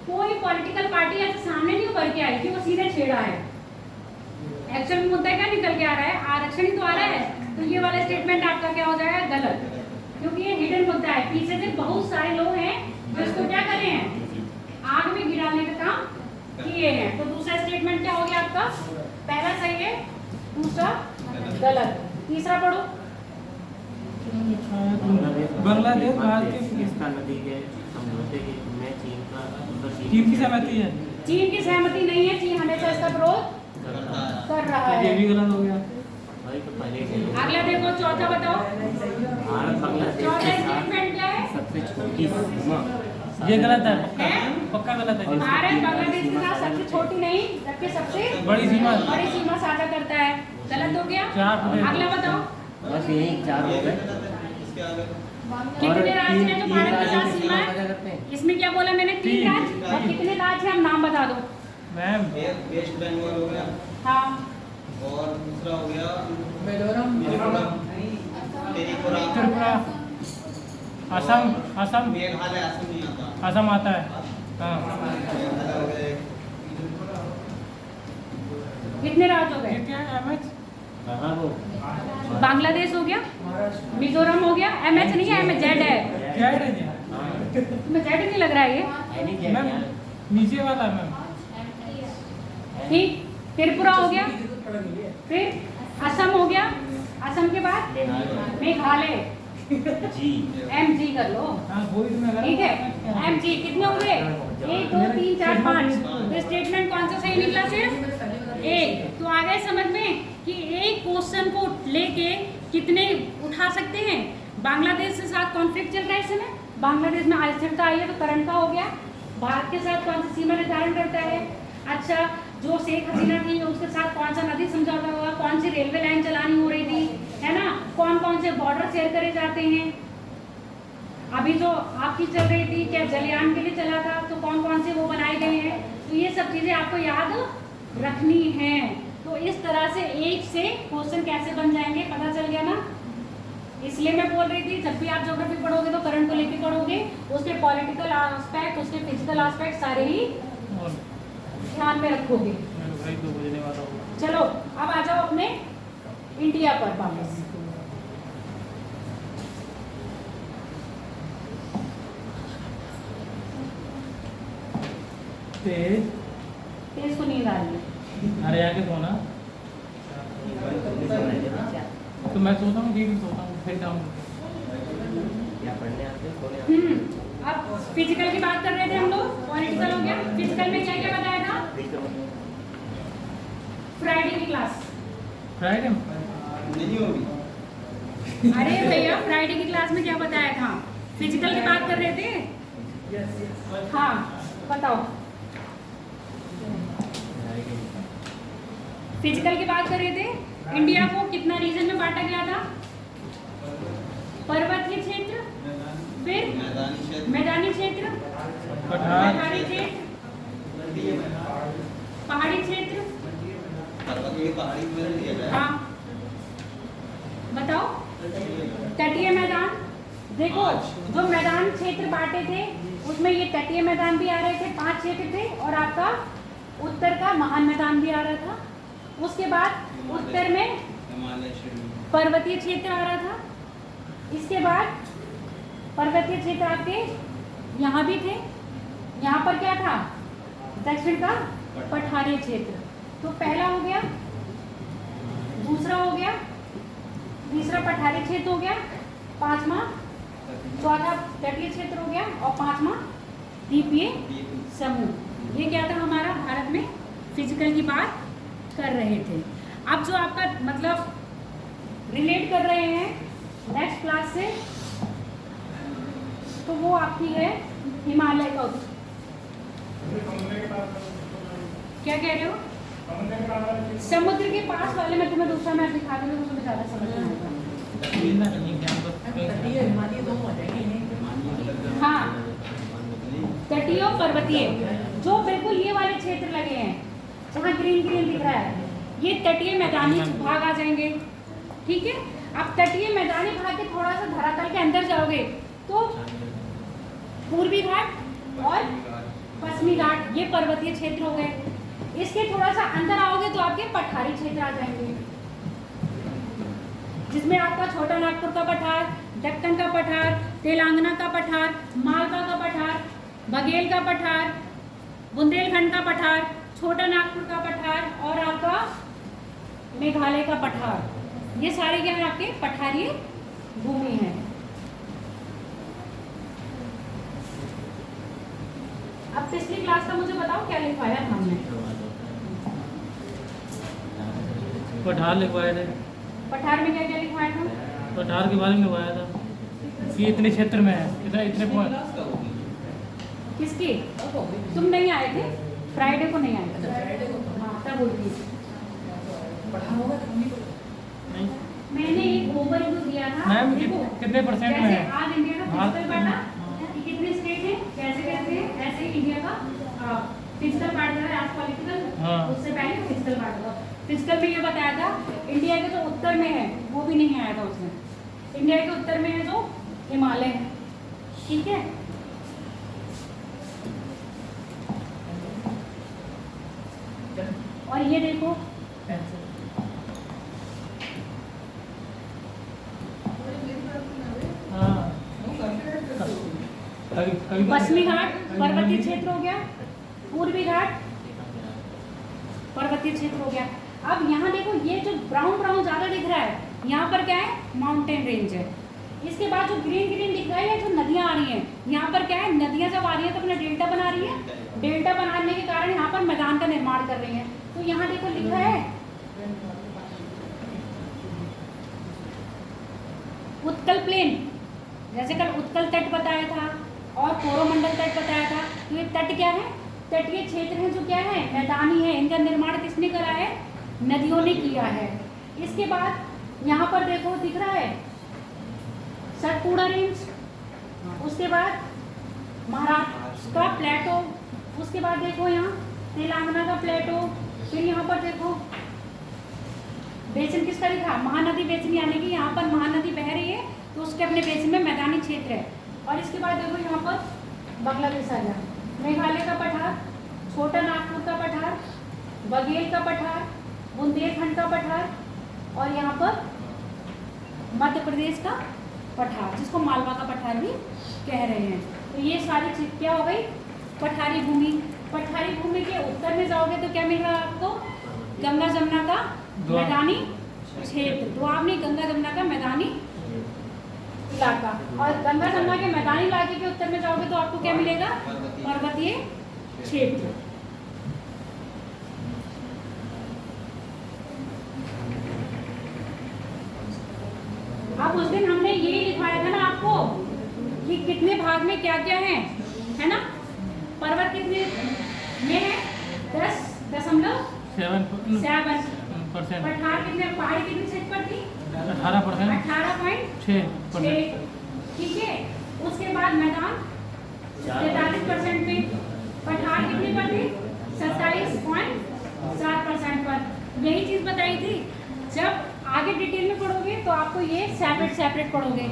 कोई पॉलिटिकल पार्टी ऐसे सामने नहीं उभर के आई कि वो सीधे छेड़ा है। एक्चुअल में मुद्दा क्या निकल के आ रहा है? आरक्षण ही तो आ रहा है। तो ये वाला स्टेटमेंट आपका क्या हो जाएगा? गलत, क्योंकि ये हिडन मुद्दा है। पीछे से बहुत सारे लोग हैं जो इसको क्या कर रहे हैं, आग में गिराने का काम किए हैं। तो दूसरा स्टेटमेंट क्या हो गया आपका? पहला सही है, दूसरा गलत। तीसरा पढ़ो। बांग्लादेश भारत के तीस्ता नदी के समझौते में चीन की सहमति है। चीन की सहमति नहीं है, चीन हमेशा इसका विरोध कर रहा ये है। भी गलत हो गया। अगला देखो, चौथा बताओ। भारत बांग्लादेश चौथा के साथ स्टेटमेंट क्या है? सबसे छोटी सीमा ये गलत है, है? पक्का गलत है। भारत बांग्लादेश के साथ सबसे छोटी नहीं जबकि सबसे बड़ी सीमा बड़ी सीमा साझा करता है। गलत हो गया। 4 अगला बताओ। बस यही 4 हो गए। इसके आगे कितने राज्य हैं जो भारत के साथ सीमा क्या है? करते हैं? इसमें क्या बोला मैंने? 3 राज्य। और कितने राज्य हैं? हम नाम बता दो। मैम एक वेस्ट बंगाल हो गया हाँ, और दूसरा हो गया मिजोरम मिजोरम, त्रिपुरा, त्रिपुरा, असम, असम, मेघालय, असम नहीं आता। असम आता है। हाँ मेघालय हो गया एक। कितने राज्य हो ये गए? क्या है एमएच? कहाँ वो? बांग्लादेश हो गया, महाराष्ट्र मिजोरम हो गया। एमएच नहीं है, एमएच जेड है। क्या है जी? हाँ। तुम्हें जेड नहीं लग रहा है ये? है नहीं क्या? मैम नीचे वाला मैम। ठीक, त्रिपुरा हो गया, की जरूरत पड़ गई है। फिर असम हो गया, असम के बाद मेघालय, जी। एम जी कर लो। हाँ वही तो मैं कर रहा हूँ। ठीक है, एम जी कितने हो गए? 1 2 3 4 5। तो स्टेटमेंट कौन सा सही निकला? सिर्फ एक। तो आ गए समझ में कि एक क्वेश्चन को लेके कितने उठा सकते हैं। बांग्लादेश के साथ कॉन्फ्लिक्ट चल रहा है इस समय, बांग्लादेश में अस्थिरता आई है तो करंट का हो गया। भारत के साथ कौन सी सीमा निर्धारण करता है? अच्छा, जो शेख हसीना थी उसके साथ कौन सा नदी समझौता हुआ, कौन सी रेलवे लाइन चलानी हो रही थी, है ना, कौन कौन से बॉर्डर शेयर करे जाते हैं। अभी जो आपकी चल रही थी क्या जलयान के लिए चला था, तो कौन कौन से वो बनाए गए हैं। तो ये सब चीजें आपको याद रखनी है। तो इस तरह से एक से क्वेश्चन कैसे बन जाएंगे पता चल गया ना। इसलिए मैं बोल रही थी जब भी आप ज्योग्राफी पढ़ोगे तो करंट को लेके पढ़ोगे, उसके पॉलिटिकल एस्पेक्ट, उसके फिजिकल एस्पेक्ट सारे ही और ध्यान में रखोगे। मैं भाई 2 बजने वाला हूँ। चलो अब आ जाओ अपने इंडिया पर वापस। तेज तेज को नींद आ रही है। अरे आके सोना। तो मैं सोता हूँ, ठीक सोता हूँ, फिर डाउन। क्या पढ़ने आते हैं? सोने आते हैं? अब फिजिकल की बात कर रहे थे हम लोग, पॉलिटिकल हो गया। फिजिकल में क्या क्या बताया था? फ्राइडे की क्लास। फ्राइडे नहीं होगी। अरे भैया फ्राइडे की क्लास में क्या बताया था? फिजिकल की बात कर रहे थे। Yes yes. हाँ बताओ। फिजिकल की बात कर रहे थे। इंडिया को कितना रीजन में बांटा गया था? पर्वतीय क्षेत्र, फिर मैदानी क्षेत्र, मैदानी क्षेत्र, पठार, पठारी क्षेत्र, पहाड़ी क्षेत्र। पर्वतीय पहाड़ी में दिया गया है। हाँ बताओ। तटीय मैदान। देखो जो मैदान क्षेत्र बांटे थे उसमें ये तटीय मैदान भी आ रहे थे, 5 क्षेत्र थे, और आपका उत्तर का महान मैदान भी आ रहा था। उसके बाद उत्तर में हिमालय श्रेणी, पर्वतीय क्षेत्र आ रहा था। इसके बाद पर्वतीय क्षेत्र आपके यहाँ भी थे। यहाँ पर क्या था? दक्षिण का पठारी क्षेत्र। तो पहला हो गया, दूसरा हो गया, तीसरा पठारी क्षेत्र हो गया, 5वां, चौथा तटीय क्षेत्र हो गया, और 5वां द्वीपीय समूह। ये क्या था हमारा भारत में फिजिकल की बात कर रहे थे। अब जो आपका मतलब रिलेट कर रहे हैं नेक्स्ट क्लास से, तो वो आपकी है हिमालय का उत्तर। क्या कह रहे हो? समुद्र के पास वाले में तुम्हें दूसरा मैप दिखा दूंगी तो तुम्हें ज़्यादा समझ में आएगा। तटीय हिमालय दोनों आ जाएंगे। हाँ, तटीय और पर्वतीय, जो बिल्कुल ये वाले क्षेत्र लगे हैं जहाँ ग्रीन ग्रीन दिख रहा है, ये तटीय मैदानी भाग आ जाएंगे। ठीक है। अब तटीय मैदानी भाग के थोड़ा सा धरातल के अंदर जाओगे तो पूर्वी घाट और पश्चिमी घाट ये पर्वतीय क्षेत्र हो गए। इसके थोड़ा सा अंदर आओगे तो आपके पठारी क्षेत्र आ जाएंगे, जिसमें आपका छोटा नागपुर का पठार, दक्कन का पठार, तेलंगाना का पठार, मालवा का पठार, बघेल का पठार, बुंदेलखंड का पठार, छोटा नागपुर का पठार और आपका मेघालय का पठार, ये सारे क्या है आपके पठारीय भूमि है। अब पिछली क्लास का मुझे बताओ क्या लिखवाया था हमने? पठार लिखवाए थे। पठार में क्या क्या लिखवाया था? पठार के बारे में लिखवाया था कि इतने क्षेत्र में है, इतना इतने पॉइंट। क्लास का होगी। किसकी? तुम नहीं आए थे, फ्राइडे को नहीं आए थे। अच्छा फ्राइडे को हाँ तब बोलती पढ़ा होगा तो नहीं नहीं मैंने एक ओवरव्यू दिया था। मैम देखो, कितने परसेंट में जैसे है? आज इंडिया का हाँ। फिजिकल डाटा कि कितने स्टेट है, कैसे कैसे है, ऐसे ही इंडिया का फिजिकल पार्ट जो है आज पॉलिटिकल, हाँ। उससे पहले फिजिकल पार्ट था। फिजिकल में ये बताया था इंडिया के जो उत्तर में है वो भी नहीं आया था उसमें। इंडिया के उत्तर में है जो हिमालय है, ठीक है। और ये देखो हाँ पश्चिमी घाट पर्वतीय क्षेत्र हो गया, पूर्वी घाट पर्वतीय क्षेत्र हो गया। अब यहाँ देखो ये जो ब्राउन ब्राउन ज्यादा दिख रहा है, यहाँ पर क्या है, माउंटेन रेंज है। इसके बाद जो ग्रीन ग्रीन दिख रहा है, जो नदियाँ आ रही हैं, यहाँ पर क्या है, नदियाँ जब आ रही है तो अपना डेल्टा बना रही है। डेल्टा बनाने के कारण यहाँ पर मैदान का निर्माण कर रही है। तो यहाँ देखो लिखा है उत्कल प्लेन, जैसे कल उत्कल तट बताया था और कोरोमंडल तट बताया था। तो ये तट क्या है, तटीय क्षेत्र है जो क्या है, मैदानी है। इनका निर्माण किसने करा है, नदियों ने किया है। इसके बाद यहाँ पर देखो दिख रहा है सतपुड़ा रेंज, उसके बाद महाराष्ट्र का प्लेटो, उसके बाद देखो यहाँ तेलंगाना का प्लेटो, फिर यहाँ पर देखो बेसिन किसका लिखा, महानदी बेसिन, यानी कि यहाँ पर महानदी बह रही है तो उसके अपने बेसिन में मैदानी क्षेत्र है। और इसके बाद देखो यहाँ पर बांग्लादेश आ गया, मेघालय का पठार, छोटा नागपुर का पठार, बघेल का पठार, बुंदेलखंड का पठार, और यहाँ पर मध्य प्रदेश का पठार, जिसको मालवा का पठार भी कह रहे हैं। तो ये सारी चीज क्या हो गई, पठारी भूमि। पठारी भूमि के उत्तर में जाओगे तो क्या मिल रहा है आपको, गंगा जमुना का मैदानी क्षेत्र। तो आपने गंगा जमुना का मैदानी इलाका, और गंगा जमुना के मैदानी इलाके के उत्तर में जाओगे तो आपको क्या मिलेगा, पर्वतीय क्षेत्र। अब उस दिन हमने यही लिखवाया था ना आपको कि कितने भाग में क्या क्या है ना। पर्वत कितने में है, 10.7%। पठार कितने, पहाड़ी कितने क्षेत्र पर थी, 18.6। ठीक है। उसके बाद मैदान 43% पे, पठार कितने पर थी, 27.7% पर। यही चीज बताई थी। जब आगे डिटेल में पढ़ोगे तो आपको ये सेपरेट पढ़ोगे,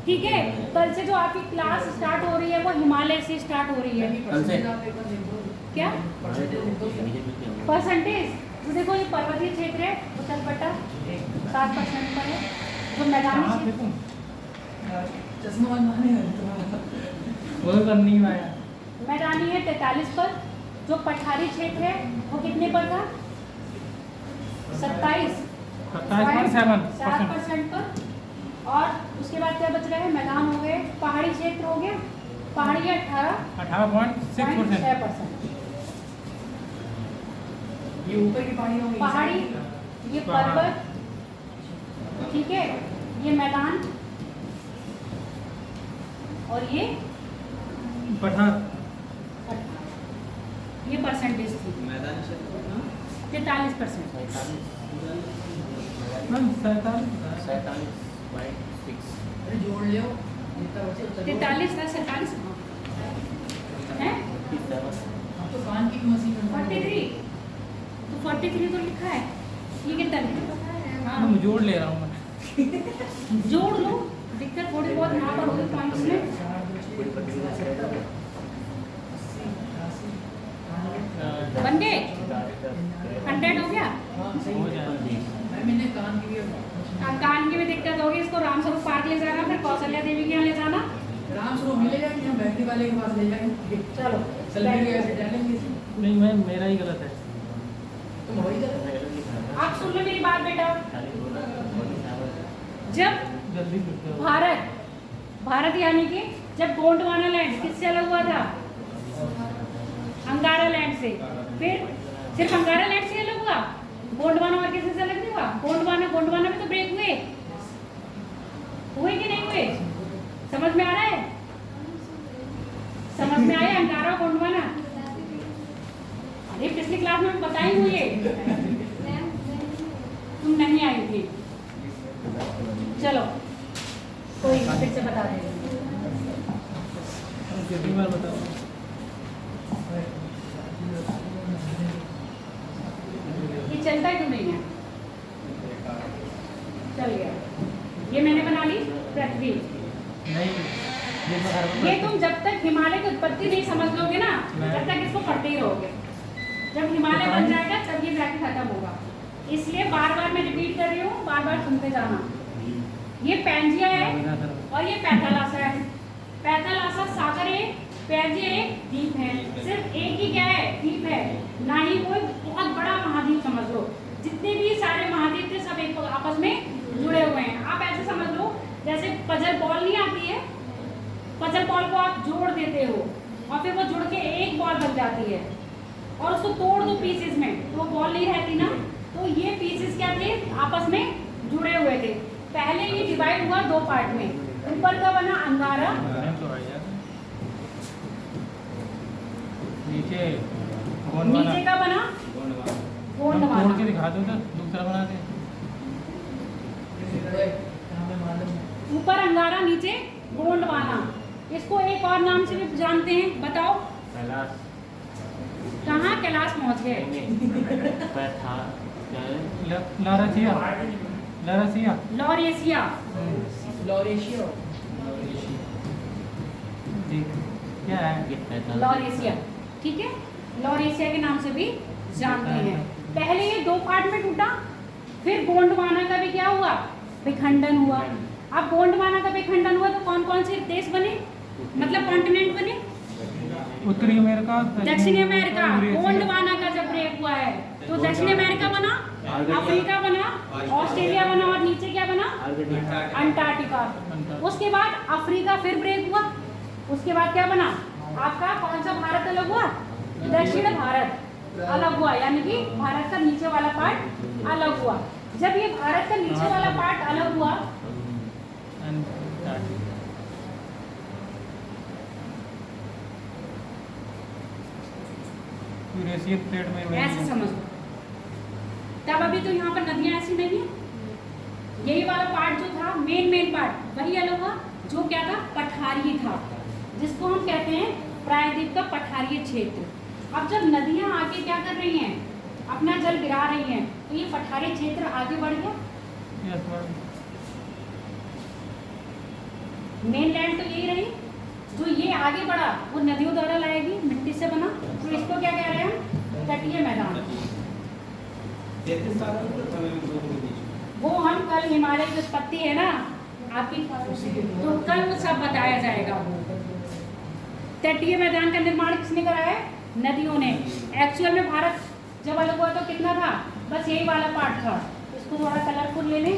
ठीक है। कल से जो आपकी क्लास स्टार्ट हो रही है वो हिमालय से स्टार्ट हो रही है। क्या परसेंटेज, तो देखो ये पर्वतीय क्षेत्र है, उत्तर बटा 7% पर है। जो मैदानी क्षेत्र, चश्मा माने वो कर नहीं पाया। मैदानी है 43 पर। जो पठारी क्षेत्र है वो कितने पर था, 27.7% पर। और उसके बाद क्या बच रहा है, मैदान हो गए, पहाड़ी क्षेत्र हो गया, पहाड़ी 18.6%। ये ऊपर की पहाड़ी होंगी, पहाड़ी, ये पर्वत, ठीक है, ये मैदान और ये पठार, ये परसेंटेज थी मैदानी क्षेत्र 43%। मैम 47। अरे जोड़ ले जितना बचे उतना जोड़। 43 था, 47 है, अब तो कान की मशीन में 43, तो 43 तो लिखा है, ये कितना है, हाँ मैं जोड़ ले रहा हूँ मैं। जोड़ लो, दिक्कत थोड़ी बहुत यहाँ पर होगी पॉइंट्स में। बन गए, 100 हो गया। मैंने कान की भी कान की भी दिक्कत होगी, इसको रामस्वरूप पार्क ले जाना, फिर कौशल्या देवी के यहाँ ले जाना। राम स्वरूप मिलेगा कि हम बैटरी वाले के पास ले जाएंगे, चलो सेल्फी ऐसे डालेंगे। नहीं मैम मेरा ही गलत है। तुम वही कर, आप सुन लो मेरी बात बेटा। जब जल्दी करते हो। भारत यानी कि जब गोंडवाना लैंड किससे अलग हुआ था, अंगारा लैंड से। फिर सिर्फ अंगारा लैंड से अलग हुआ, गोंडवाना और किसी से अलग नहीं हुआ। गोंडवाना में तो ब्रेक हुए कि नहीं हुए, समझ में आ रहा है, समझ में आया अंगारा और गोंडवाना। अरे पिछली क्लास में बताई हुई है, तुम नहीं आई थी। चलो कोई फिर से बता देंगे। कितनी बार बताओ। ये चलता क्यों नहीं है? चल गया। ये मैंने बना ली पृथ्वी। नहीं, ये तुम जब तक हिमालय की उत्पत्ति नहीं समझ लोगे ना, तब तक इसको पढ़ते ही रहोगे। जब हिमालय बन जाएगा तब ये जाके खत्म होगा। इसलिए बार बार मैं रिपीट कर रही हूँ, बार बार सुनते जाना। ये पैंजिया है और ये पैथालासा है। पैथालासा सागर है, पैंजिया एक द्वीप है। सिर्फ एक ही क्या है? द्वीप है, ना ही कोई बहुत बड़ा महाद्वीप समझ लो। जितने भी सारे महाद्वीप थे सब एक आपस में जुड़े हुए हैं। आप ऐसे समझ लो जैसे पजल बॉल नहीं आती है, पजल बॉल को आप जोड़ देते हो और फिर वो जुड़ के एक बॉल बन जाती है और उसको तोड़ दो पीसेस में तो वो बॉल नहीं रहती ना। तो ये पीसेस क्या थे? आपस में जुड़े हुए थे। पहले ये डिवाइड हुआ दो पार्ट में। ऊपर का बना अंगारा, नीचे नीचे का बना गोंडवाना। तोड़ के दिखा दो तो दूसरा बना दे। ऊपर अंगारा, नीचे गोंडवाना। इसको एक और नाम से भी जानते हैं, बताओ कैलाश। कहाँ कैलाश पहुँच गए? लारासिया, लारासिया, लॉरेशिया। लॉरेशिया। क्या है? लॉरेशिया, ठीक है, लॉरेशिया के नाम से भी जानते हैं। पहले ये दो पार्ट में टूटा, फिर गोंडवाना का भी क्या हुआ? विखंडन हुआ। अब गोंडवाना का विखंडन हुआ तो कौन कौन से देश बने, मतलब कॉन्टिनेंट बने? उत्तरी अमेरिका, दक्षिण अमेरिका। गोंडवाना का जब ब्रेक हुआ है तो दक्षिण अमेरिका बना, अफ्रीका बना, ऑस्ट्रेलिया बना और नीचे क्या बना? अंटार्कटिका। उसके बाद अफ्रीका फिर ब्रेक हुआ। उसके बाद क्या बना? आपका कौन सा भारत अलग हुआ? दक्षिण भारत अलग हुआ, यानी कि भारत का नीचे वाला पार्ट अलग हुआ। जब ये भारत का नीचे वाला पार्ट अलग हुआ यूरेशियन प्लेट में ऐसे समझ लो। तब अभी तो यहाँ पर नदियाँ ऐसी नहीं है। यही वाला पार्ट जो था मेन पार्ट वही अलग हुआ, जो क्या था? पठारी था, जिसको हम कहते हैं प्रायद्वीप का पठारीय क्षेत्र। अब जब नदियाँ आगे क्या कर रही हैं? अपना जल गिरा रही हैं, तो ये पठारी क्षेत्र आगे बढ़ गया। मेन लैंड तो यही रही, जो ये आगे बढ़ा वो नदियों द्वारा लाएगी, मिट्टी से बना, तो इसको क्या कह रहे हैं हम? तटीय मैदान। वो हम कल हिमालय की उत्पत्ति है ना आपकी, तो कल सब बताया जाएगा। तटीय मैदान का निर्माण किसने कराया है? नदियों ने। एक्चुअल में भारत जब अलग हुआ तो कितना था? बस यही वाला पार्ट था। इसको थोड़ा कलरफुल ले लें।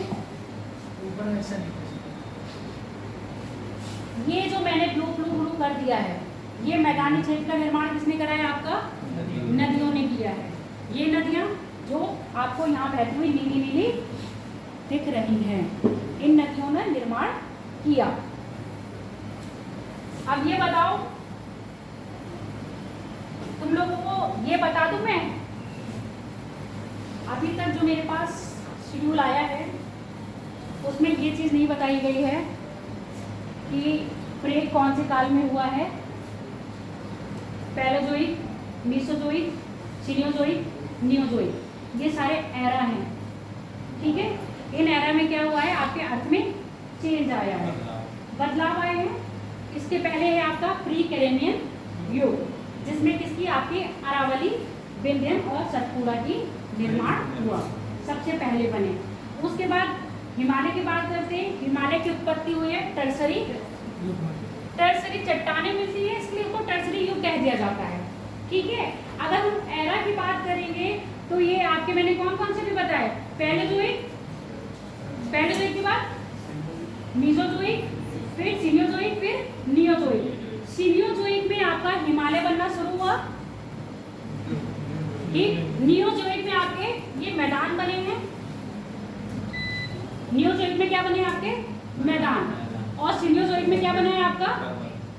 ये जो मैंने ब्लू ब्लू ब्लू कर दिया है, ये मैदानी क्षेत्र का निर्माण किसने कराया? आपका नदियों ने किया है। ये नदियाँ जो आपको यहाँ बहती हुई नीली नीली दिख रही हैं, इन नदियों ने निर्माण किया। अब ये बताओ, तुम लोगों को ये बता दूं मैं, अभी तक जो मेरे पास शेड्यूल आया है उसमें ये चीज़ नहीं बताई गई है कि ब्रेक कौन से काल में हुआ है। पैलोजोइक, मीसोजोइक, सीनियोजोइक, नियोजोइक, ये सारे एरा हैं, ठीक है। इन एरा में क्या हुआ है? आपके अर्थ में चेंज आया है, बदलाव आए हैं। इसके पहले है आपका प्री कैरेनियन युग, जिसमें किसकी? आपकी अरावली, विंध्यन और सतपुड़ा की निर्माण हुआ, सबसे पहले बने। उसके बाद हिमालय की बात करते हैं। हिमालय की उत्पत्ति हुई है टर्सरी, टर्सरी चट्टानें मिलती है, इसलिए उसको टर्सरी युग कह दिया जाता है, ठीक है। अगर हम एरा की बात करेंगे तो ये आपके मैंने कौन कौन से भी बताए? पैलेजोइक, पैलेजोइक के बाद मीसोजोइक, फिर सीनियोजोइक, फिर नियोजोइक। सीनियोजोइक में आपका हिमालय बनना शुरू हुआ, ठीक। नियोजोइक में आपके ये मैदान बने हैं। नियोजोइक में क्या बने आपके? मैदान। और सीनियोजोइक में क्या बना है आपका?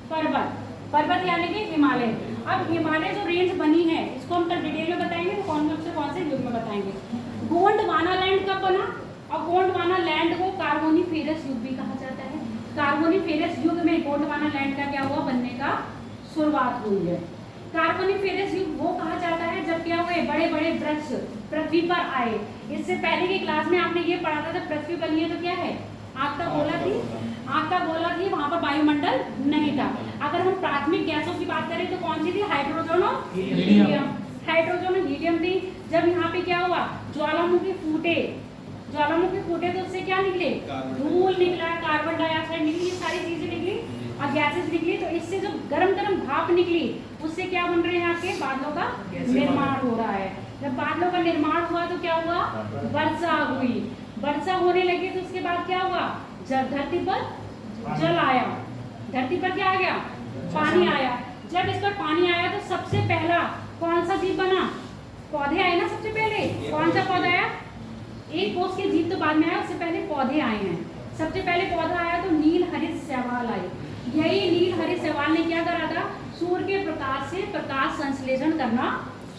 पर्वत। पर्वत यानी कि हिमालय। अब हिमालय जो रेंज बनी है इसको हम कल डिटेल में बताएंगे, तो कौन से युग में बताएंगे। गोंडवाना लैंड कब बना? और गोंडवाना लैंड को कार्बोनिफेरस युग भी कहा जाता है। कार्बोनिफेरस युग में गोंडवाना लैंड का क्या हुआ, बनने का शुरुआत हुई है। कार्बोनिफेरस युग वो कहा जाता है जब क्या हुए, बड़े बड़े वृक्ष पृथ्वी पर आए। इससे पहले की क्लास में आपने ये पढ़ा था, जब पृथ्वी बनी है तो क्या है, आग का गोला थी, आग का गोला थी, वहां पर वायुमंडल नहीं था। अगर हम प्राथमिक गैसों की बात करें तो कौन सी थी, हाइड्रोजन और हीलियम। हाइड्रोजन और हीलियम थी। जब यहाँ पे क्या हुआ, ज्वालामुखी फूटे, ज्वालामुखी फूटे तो उससे क्या निकले, धूल निकला, कार्बन डाइऑक्साइड निकली, ये सारी चीजें निकली और गैसेस निकली। तो इससे जो गरम गरम भाप निकली उससे क्या बन रहे हैं, आपके बादलों का निर्माण हो रहा है। जब बादलों का निर्माण हुआ तो क्या हुआ, वर्षा हुई। वर्षा होने लगी तो उसके बाद क्या हुआ, जब धरती पर जल आया, धरती पर क्या आ गया, पानी आया। जब इस पर पानी आया तो सबसे पहला कौन सा जीव बना, पौधे आए ना सबसे पहले। कौन सा पौधा आया, एक कोष के जीव तो बाद में आया, उससे पहले पौधे आए हैं। सबसे पहले पौधा आया तो नील हरित शैवाल आए। यही नील हरित शैवाल ने क्या करा था, सूर्य के प्रकाश से प्रकाश संश्लेषण करना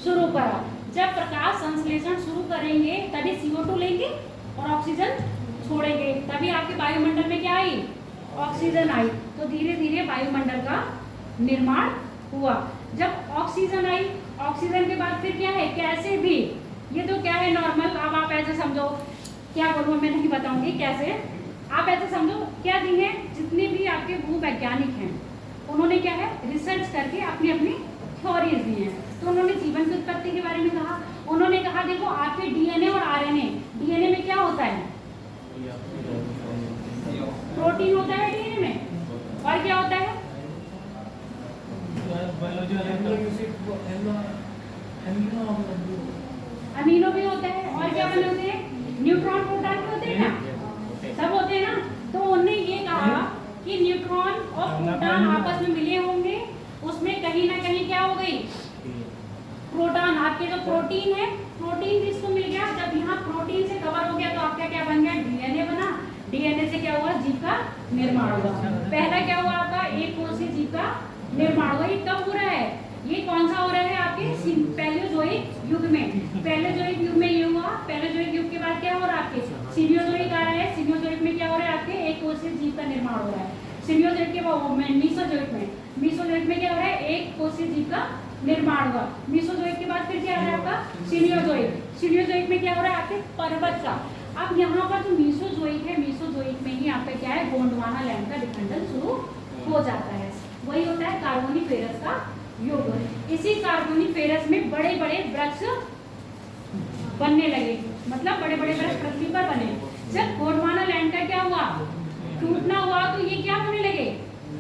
शुरू करा। जब प्रकाश संश्लेषण शुरू करेंगे तभी CO2 लेंगे और ऑक्सीजन छोड़ेंगे, तभी आपके वायुमंडल में क्या आई, ऑक्सीजन आई। तो धीरे धीरे वायुमंडल का निर्माण हुआ। जब ऑक्सीजन आई, ऑक्सीजन के बाद फिर क्या है, कैसे भी, ये तो क्या है नॉर्मल, अब आप ऐसे समझो, क्या बोलूँ मैं नहीं बताऊंगी कैसे, आप ऐसे समझो क्या दी है, जितने भी आपके भूवैज्ञानिक हैं उन्होंने क्या है, रिसर्च करके अपनी अपनी थ्योरीज दी हैं। तो उन्होंने जीवन की उत्पत्ति के बारे में कहा। उन्होंने कहा देखो आपके DNA और RNA, DNA में क्या होता है, प्रोटीन होता है DNA में, और क्या होता है, अमीनो भी होता है, और क्या बने होते हैं, न्यूट्रॉन प्रोटॉन भी होते हैं ना, सब होते हैं ना। तो उन्होंने ये कहा कि न्यूट्रॉन और प्रोटॉन आपस में मिले होंगे, उसमें कहीं ना कहीं क्या हो गई, प्रोटॉन, आपके जो प्रोटीन है, प्रोटीन जिसको मिल गया, जब यहाँ प्रोटीन से कवर हो गया तो आपका क्या बन गया, DNA बना। DNA से क्या हुआ, जीव का निर्माण हुआ। पहला क्या हुआ आपका, एक कोषीय जीव का निर्माण हुआ। ये कब हो रहा है, ये कौन सा हो रहा है, आपके पैलियोजोइक युग में। पैलियोजोइक युग में ये हुआ। पैलियोजोइक युग के बाद क्या हो रहा है, आपके सीनियोजोइक आ रहा है। सीनियोजोइक में क्या हो रहा है, आपके एक कोषीय जीव का निर्माण हो रहा है। सीनियोजोइक के बाद मीसोजोइक में, मीसोजोइक में क्या हो रहा है, एक कोषीय जीव का निर्माण हुआ। मीसोजोइक के बाद फिर क्या आ रहा है आपका, सीनियोजोइक। सीनियोजोइक में क्या हो रहा है, आपके पर्वत का। अब यहाँ पर जो मीसोजोइक है, मीसोजोइक में ही आपका क्या है, गोंडवाना लैंड का विखंडन शुरू हो जाता है। वही होता है कार्बोनिफेरस का युग। इसी कार्बोनिफेरस में बड़े बड़े वृक्ष बनने लगे, मतलब बड़े बड़े वृक्ष पृथ्वी पर बने। जब गोंडवाना लैंड का क्या हुआ, टूटना हुआ, तो ये क्या होने लगे,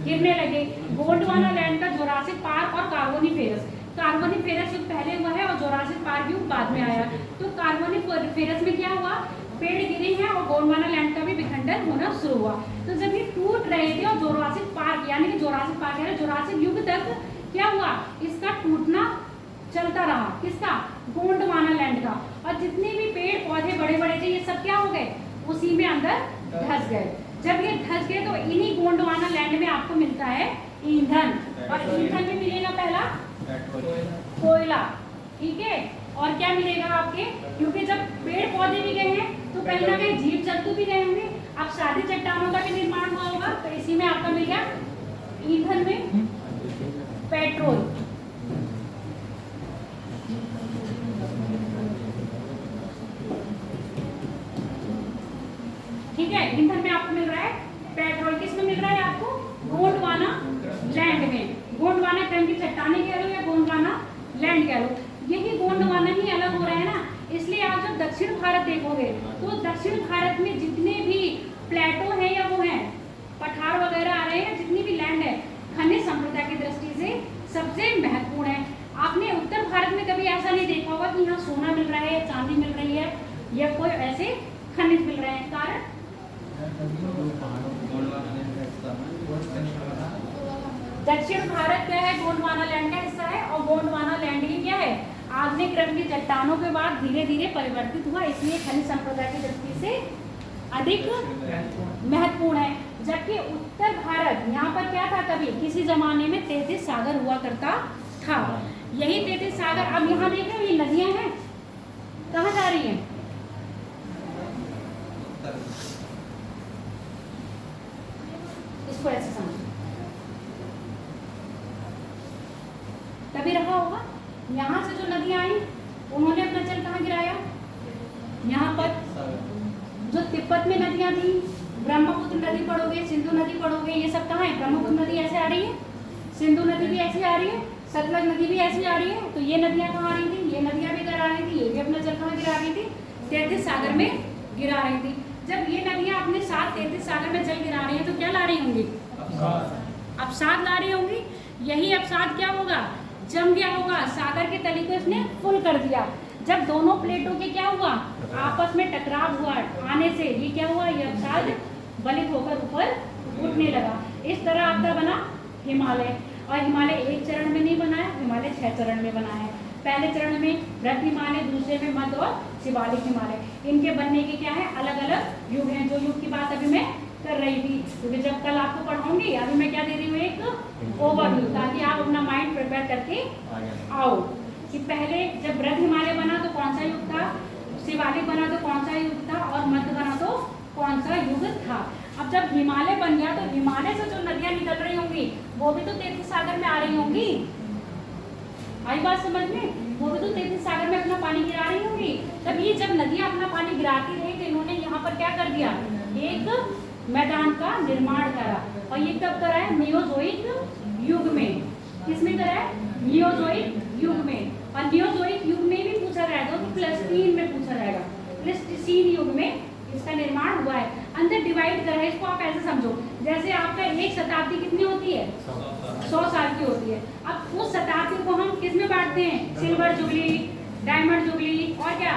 गिरने लगे। गोंडवाना लैंड का जोरासिक पार्क और कार्बोनिफेरस, कार्बोनिफेरस युग पहले हुआ है और जोरासिक पार्क युग बाद में आया। तो कार्बोनिफेरस में क्या हुआ, पेड़ गिरे हैं और गोंडवाना लैंड का भी विखंडन होना शुरू हुआ। तो जब ये टूट रहे थे और जोरासिक पार्क, यानी कि जोरासिक पार्क है, जोरासिक युग तक क्या हुआ, इसका टूटना चलता रहा। किसका, गोंडवाना लैंड का। और जितने भी पेड़ पौधे बड़े बड़े थे ये सब क्या हो गए, उसी में अंदर धंस गए। जब ये धंस गए तो इन्हीं गोंडवाना लैंड में आपको मिलता है ईंधन, और ईंधन में मिलेगा पहला कोयला, ठीक है। और क्या मिलेगा आपके, क्योंकि जब पेड़ पौधे भी गए हैं तो कहीं ना कहीं जीव जंतु भी गए होंगे। अब सादी चट्टानों का भी निर्माण हुआ होगा, तो इसी में आपका मिल गया ईंधन में पेट्रोल। ठीक है, ईंधन में आपको मिल रहा है पेट्रोल। किस में मिल रहा है आपको, गोंडवाना लैंड में। गोंडवाना क्रम की चट्टानें कह लो या गोंडवाना लैंड कह लो, यही गोंडवाना ही अलग हो रहा है ना। इसलिए आप जब दक्षिण भारत देखोगे तो दक्षिण भारत में जितने भी प्लेटो है या वो है पठार वगैरह आ रहे हैं, जितनी भी लैंड है, खनिज संपदा की दृष्टि से सबसे महत्वपूर्ण है। आपने उत्तर भारत में कभी ऐसा नहीं देखा होगा कि यहाँ सोना मिल रहा है, चांदी मिल रही है, या कोई ऐसे खनिज मिल रहे हैं। कारण दक्षिण भारत क्या है, गोंडवाना लैंड का हिस्सा है, और गोंडवाना लैंड ही क्या है, आधुनिक क्रम की चट्टानों के बाद धीरे धीरे परिवर्तित हुआ, इसलिए खनिज संपदा की दृष्टि से अधिक महत्वपूर्ण है। जबकि उत्तर भारत, यहाँ पर क्या था, कभी किसी जमाने में 33 सागर हुआ करता था। यही 33 सागर, अब यहाँ देख रहे हो ये नदियां हैं, कहाँ जा रही हैं, इसको ऐसे समझो, तभी रखा होगा। यहाँ से जो नदियाँ आई उन्होंने अपना जल कहाँ गिराया? यहाँ पर। जो तिब्बत में नदियाँ थी, ब्रह्मपुत्र नदी पढ़ोगे, सिंधु नदी पढ़ोगे, ये सब कहाँ है? ब्रह्मपुत्र नदी ऐसे आ रही है, सिंधु नदी भी ऐसे आ रही है, सतलज नदी भी ऐसे आ रही है। तो ये नदियाँ कहाँ आ रही थी? ये नदियाँ भी गिरा रही थी, ये भी अपना जल कहाँ गिरा रही थी? तैतीस सागर में गिरा रही थी। जब ये नदियाँ अपने साथ 33 सागर में जल गिरा रही हैं तो क्या ला रही होंगी? अवसाद ला रही होंगी। यही अवसाद क्या होगा? जम गया होगा, सागर के तली को इसने फुल कर दिया। जब दोनों प्लेटों के क्या हुआ? आपस में टकराव हुआ, आने से ये क्या हुआ? ये अवसाद बलित होकर ऊपर उठने लगा। इस तरह आपका बना हिमालय। और हिमालय एक चरण में नहीं बना है, हिमालय 6 चरण में बना है। पहले चरण में वृहद हिमालय, दूसरे में मध्य और शिवालिक हिमालय। इनके बनने के क्या है? अलग अलग युग हैं। जो युग की बात अभी मैं कर रही थी, क्योंकि जब कल आपको पढ़ाऊंगी, अभी मैं क्या दे रही हूँ? एक ओवरव्यू, ताकि आप अपना माइंड प्रिपेयर करके आओ कि पहले जब वृहद हिमालय बना तो कौन सा युग था, शिवालिक बना तो कौन सा युग था, और मध्य बना तो कौन सा युग था। अब जब हिमालय बन गया तो हिमालय से जो नदियाँ निकल रही होंगी वो भी तो 33 सागर में आ रही होंगी। आई बात समझ में? वो भी तो 33 सागर में अपना पानी गिरा रही होंगी। तब ये जब नदियाँ अपना पानी गिराती रही तो इन्होंने यहाँ पर क्या कर दिया? एक मैदान का निर्माण करा। और ये कब करा है? नियोजोइक युग में। किसमें करा है? नियोजोइक युग में। और नियोजोइक युग में भी पूछा रहेगा तो प्लेस्टीन में पूछा रहेगा। प्लेस्टीन युग में इसका निर्माण हुआ है। अंदर डिवाइड करा है, इसको आप ऐसे समझो जैसे आपका एक शताब्दी कितनी होती है? 100 साल की होती है। अब उस शताब्दी को हम किस में बांटते हैं? सिल्वर जुबली, डायमंड जुबली, और क्या?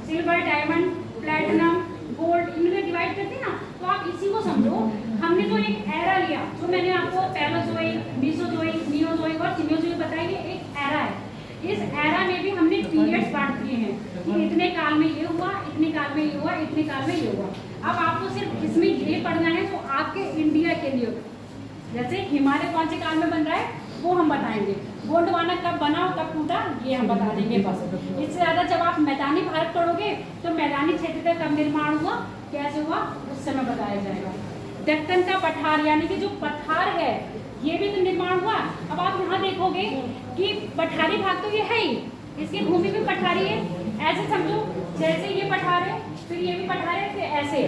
सिल्वर, डायमंड, प्लैटिनम, गोल्ड, इनमें डिवाइड करते हैं ना। तो आप इसी को समझो। हमने जो एक एरा लिया, जो मैंने आपको पैराजोइक, मीसोजोइक, नियोजोइक और सीनियोजोइक बताया, ये एक एरा है। इस एरा में भी हमने पीरियड्स बांट दिए हैं कि इतने काल में ये हुआ, इतने काल में ये हुआ, इतने काल में ये हुआ। अब आपको सिर्फ इसमें ये पढ़ना है तो आपके इंडिया के लिए, जैसे हिमालय कौन से काल में बन रहा है वो हम बताएंगे, गोंडवाना कब बना और कब टूटा ये हम बता देंगे बस। इससे ज़्यादा जब आप मैदानी भारत पढ़ोगे तो मैदानी क्षेत्र का कब निर्माण हुआ, कैसे हुआ, उस समय बताया जाएगा। दक्कन का पठार यानी कि जो पठार है ये भी तो निर्माण हुआ। अब आप यहाँ देखोगे कि पठारी भाग तो ये है ही, इसकी भूमि भी पठारी है। ऐसे समझो जैसे ये पठार है, फिर ये भी पठार है, फिर ऐसे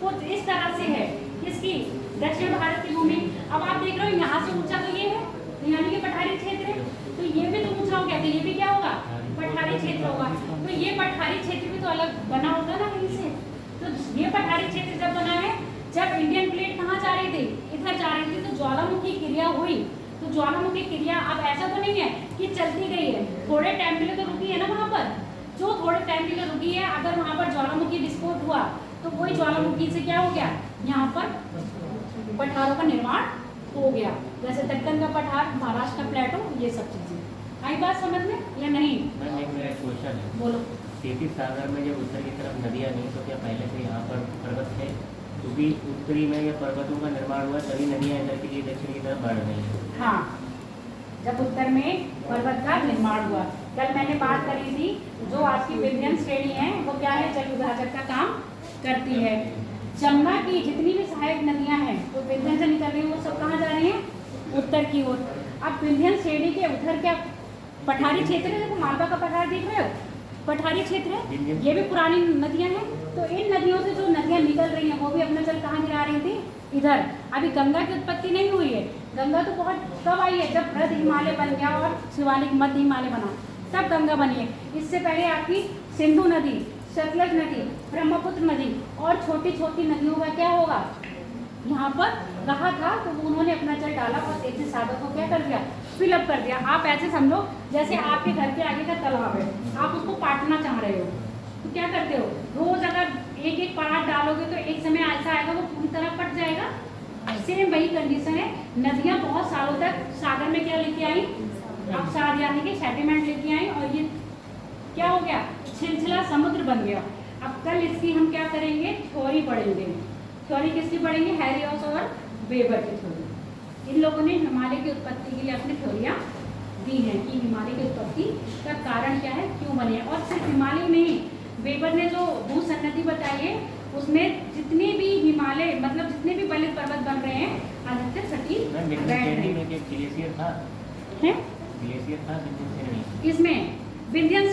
कुछ इस तरह से है इसकी दक्षिण भारत की भूमि। अब आप देख रहे हो यहाँ से ऊंचा तो ये है, यानी कि पठारी क्षेत्र है, तो ये भी तो ऊंचा हो गया, तो ये भी क्या होगा, पठारी क्षेत्र होगा। तो ये पठारी क्षेत्र भी तो अलग बना होगा ना कहीं से। तो ये पठारी क्षेत्र जब बना है, जब इंडियन प्लेट कहाँ जा रही थी, इधर जा रही थी, तो ज्वालामुखी क्रिया हुई। तो ज्वालामुखी क्रिया अब ऐसा तो नहीं है कि चलती गई है, थोड़े टाइम के लिए तो रुकी है ना वहाँ पर। जो थोड़े टाइम के लिए रुकी है, अगर वहाँ पर ज्वालामुखी विस्फोट हुआ तो वही ज्वालामुखी से क्या हो गया, यहाँ पर पठारों का निर्माण हो गया। जैसे दक्कन का पठार, महाराष्ट्र का प्लेटो, ये सब चीजें। आई बात समझ में या नहीं? मैम एक मेरा क्वेश्चन है, बोलो। 33 सागर में जब उत्तर की तरफ नदियाँ नहीं, तो क्या पहले से यहाँ पर पर्वत थे? क्योंकि उत्तरी में या पर्वतों का निर्माण हुआ तभी नदियाँ इधर की लिए दक्षिण की तरफ बढ़ रही हैं। हाँ, जब उत्तर में पर्वत का निर्माण हुआ। कल मैंने बात करी थी, जो आपकी विभिन्न श्रेणी है वो क्या है, जल विभाजक का काम करती है। जमुना की जितनी भी सहायक नदियां हैं वो विंध्यन से निकल रही है, वो सब कहाँ जा रही हैं, उत्तर की ओर। अब विंध्यन श्रेणी के उधर क्या पठारी क्षेत्र है, देखो मालवा का पठार देख रहे हो, पठारी क्षेत्र है, ये भी पुरानी नदियां हैं। तो इन नदियों से जो नदियां निकल रही हैं वो भी अपना जल कहाँ गिरा रही थी, इधर। अभी गंगा की उत्पत्ति नहीं हुई है, गंगा तो बहुत कब आई है, जब वृहद हिमालय बन गया और शिवालिक मध्य हिमालय बना, तब गंगा बनी है। इससे पहले आपकी सिंधु नदी, सतलज नदी, ब्रह्मपुत्र नदी और छोटी छोटी नदियों का क्या होगा, यहाँ पर रहा था। तो उन्होंने अपना जल डाला और 33 सागर को क्या कर दिया, फिलअप कर दिया। आप ऐसे समझो जैसे आपके घर के आगे का तालाब है, आप उसको काटना चाह रहे हो, तो क्या करते हो, रोज अगर एक एक परात डालोगे तो एक समय ऐसा आएगा वो पूरी तरह पट जाएगा। सेम वही कंडीशन है। नदियाँ बहुत सालों तक सागर में क्या लेके आई, अवसाद यानी कि सेडिमेंट लेके आई, और ये क्या हो गया, छिलछिला समुद्र बन गया। अब कल इसकी हम क्या करेंगे, थ्योरी पढ़ेंगे। थ्योरी किसकी पढ़ेंगे, हैरियस और वेबर की थ्योरी। इन लोगों ने हिमालय की उत्पत्ति के लिए अपनी थ्योरियाँ दी हैं कि हिमालय की उत्पत्ति का कारण क्या है, क्यों बने। और सिर्फ हिमालय में ही वेबर ने जो भूसन्नति बताई है उसमें जितने भी हिमालय मतलब जितने भी बलित पर्वत बन रहे हैं अधिकतर सटी मैम विंध्यन बैठ श्रेणी रहे में क्या ग्लेशियर था? हैं। ग्लेशियर था विंध्यन श्रेणी? इसमें विंध्यन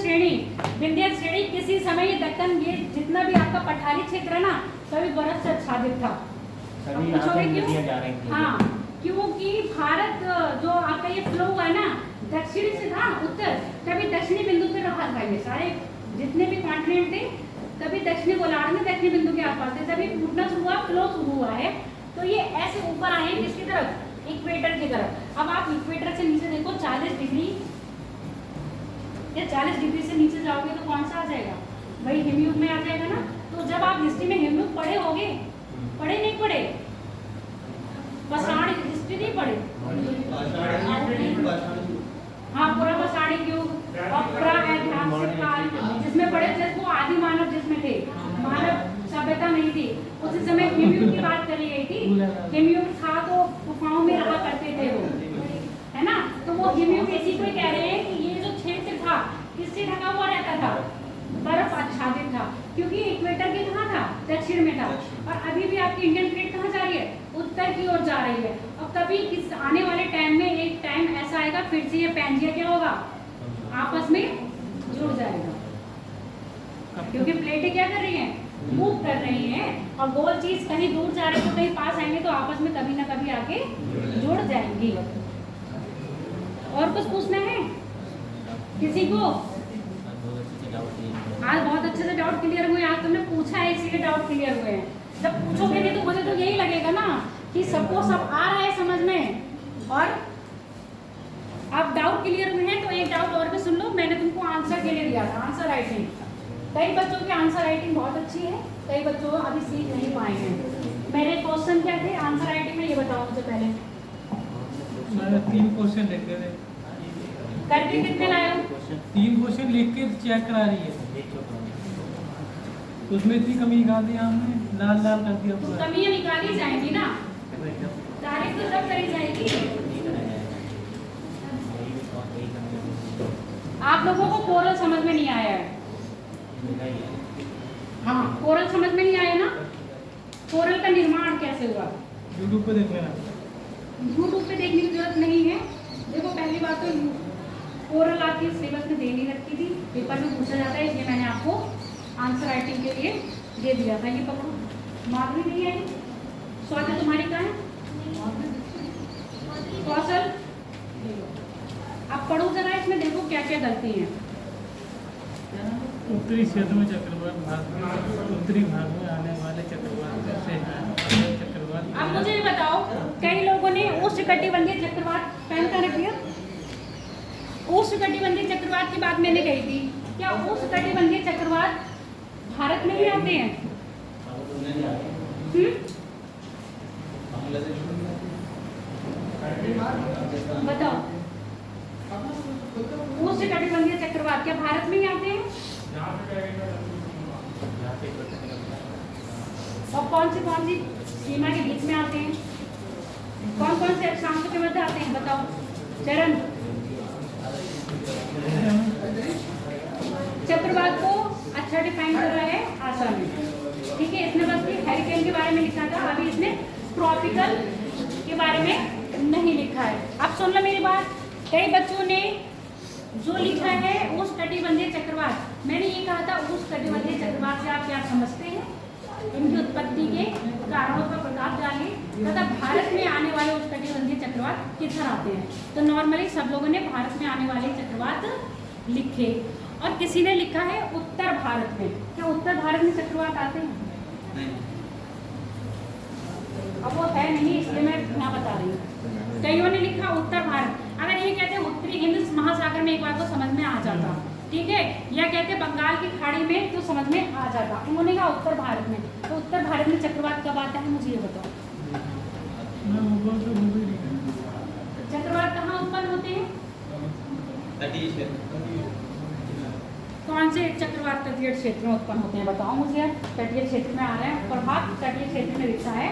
श्रेणी किसी समय ये दक्कन ये जितना भी आपका पठारी क्षेत्र है ना सभी बर्फ से आच्छादित था। सभी अब यहाँ पूछोगे पर क्यों? नदियाँ जा रही थी। हाँ, क्योंकि भारत जो आपका ये फ्लो हुआ है ना दक्षिणी से था उत्तर, तभी दक्षिणी बिंदु पे रहा था। ये सारे जितने भी कॉन्टिनेंट थे तभी दक्षिणी गोलार्ध में दक्षिणी बिंदु के आसपास थे, तभी फूटना शुरू हुआ, फ्लो शुरू हुआ है। तो ये ऐसे ऊपर आए हैं किसकी तरफ? इक्वेटर की तरफ। अब आप इक्वेटर से नीचे देखो 40 डिग्री या 40 डिग्री से नीचे जाओगे तो कौन सा आ जाएगा? वही हिमयुग में आ जाएगा ना। तो जब आप हिस्ट्री में हिमयुग पढ़े होगे, पढ़े नहीं पढ़े? पाषाण हिस्ट्री नहीं पढ़े? हाँ, पूरा पाषाणिक युग और पूरा ऐतिहासिक काल जिसमें बड़े थे वो आदि मानव जिसमें थे, मानव सभ्यता नहीं थी। उसी समय हिमयुग की बात करी गई थी। हिमयुग था तो गुफाओं में रहा करते थे वो, है ना। तो वो हिमयुग इसी को कह रहे हैं कि ये जो क्षेत्र था किससे ढका हुआ रहता था? बर्फ आच्छादित था, क्योंकि इक्वेटर के कहाँ था? दक्षिण में था। और अभी भी आपकी इंडियन प्लेट कहाँ जा रही है? उत्तर की ओर जा रही है। और कभी किस आने वाले टाइम में एक टाइम ऐसा आएगा फिर से ये पैंजिया क्या होगा? आपस में जुड़ जाएगा, क्योंकि प्लेटें क्या कर रही हैं? मूव कर रही हैं। और गोल चीज कहीं दूर जा रही है तो कहीं पास आएंगे तो आपस में कभी ना कभी आके जुड़ जाएंगी। और कुछ पूछना है किसी को? आज बहुत अच्छे से डाउट क्लियर हुए। आज तुमने पूछा है इसीलिए डाउट क्लियर हुए हैं। जब पूछोगे नहीं तो मुझे तो यही लगेगा ना कि सबको सब आ रहा है समझ में। और आप डाउट क्लियर हुए हैं तो एक डाउट और भी सुन लो। मैंने तुमको आंसर के लिए दिया था, आंसर राइटिंग। कई बच्चों की आंसर राइटिंग बहुत अच्छी है, कई बच्चों अभी सीख नहीं पाए हैं। मेरे क्वेश्चन क्या थे आंसर राइटिंग में, ये बताओ मुझे पहले। मैंने 3 क्वेश्चन लिखे थे। करके कितने लाए हो? 3 क्वेश्चन लिख के चेक करा रही है। उसमें इतनी कमी निकाल दी हमने, लाल लाल कर दिया तो पूरा। कमियां निकाली जाएंगी ना, तारीफ तो सब करी जाएगी। आप लोगों को कोरल समझ में नहीं आया है? हाँ, कोरल समझ में नहीं आया ना। कोरल का निर्माण कैसे हुआ? यूट्यूब पे देख लेना। यूट्यूब पे देखने की जरूरत नहीं है। देखो पहली बात तो कोरल आपकी सिलेबस में दे नहीं रखी थी, पेपर में पूछा जाता है, इसलिए मैंने आपको आंसर राइटिंग के लिए दे दिया था। ये पकड़ो, माधुरी नहीं आई? स्वाति तुम्हारी कहाँ है? कौशल, आप पढ़ो जरा, इसमें देखो क्या क्या गलती है। उत्तरी क्षेत्र में चक्रवात भाग में, उत्तरी भाग में आने वाले चक्रवात कैसे हैं? चक्रवात अब मुझे ये बताओ, कई लोगों ने उष्णकटिबंधीय चक्रवात पहन कर रख दिया। उष्णकटिबंधीय चक्रवात की बात मैंने कही थी। क्या उष्णकटिबंधीय चक्रवात भारत में भी आते हैं? बताओ, उष्णकटिबंधीय चक्रवात क्या भारत में ही आते हैं? और कौन सी सीमा के बीच में आते हैं? कौन कौन से अक्षांश के मध्य आते हैं? बताओ चरण। चक्रवात को अच्छा डिफाइन कर रहा है आसाम में, ठीक है। इसने बस हेरिकेन के बारे में लिखा था, अभी इसने ट्रॉपिकल के बारे में नहीं लिखा है। अब सुन लो मेरी बात, कई बच्चों ने जो लिखा है उष्णकटिबंधीय चक्रवात, मैंने ये कहा था उष्णकटिबंधीय चक्रवात से आप क्या समझते हैं, इनकी उत्पत्ति के कारणों पर प्रकाश डालिए तथा भारत में आने वाले उष्णकटिबंधीय चक्रवात किधर आते हैं। तो नॉर्मली सब लोगों ने भारत में आने वाले चक्रवात लिखे, और किसी ने लिखा है उत्तर भारत में। क्या उत्तर भारत में चक्रवात आते हैं? अब वो है नहीं, इसलिए मैं ना बता रही हूँ। कईयों ने लिखा उत्तर भारत। अगर ये कहते हैं उत्तरी हिंद महासागर में, एक बार को समझ में आ जाता, ठीक है। या कहते हैं बंगाल की खाड़ी में, तो समझ में आ जाता। उन्होंने कहा उत्तर भारत में। तो उत्तर भारत में चक्रवात कब आता है, मुझे ये बताओ। चक्रवात कहाँ उत्पन्न होते हैं? कौन से चक्रवात तटीय क्षेत्र में उत्पन्न होते हैं, बताओ मुझे। तटीय क्षेत्र में आ रहे हैं, प्रभाव तटीय क्षेत्र में दिखता है,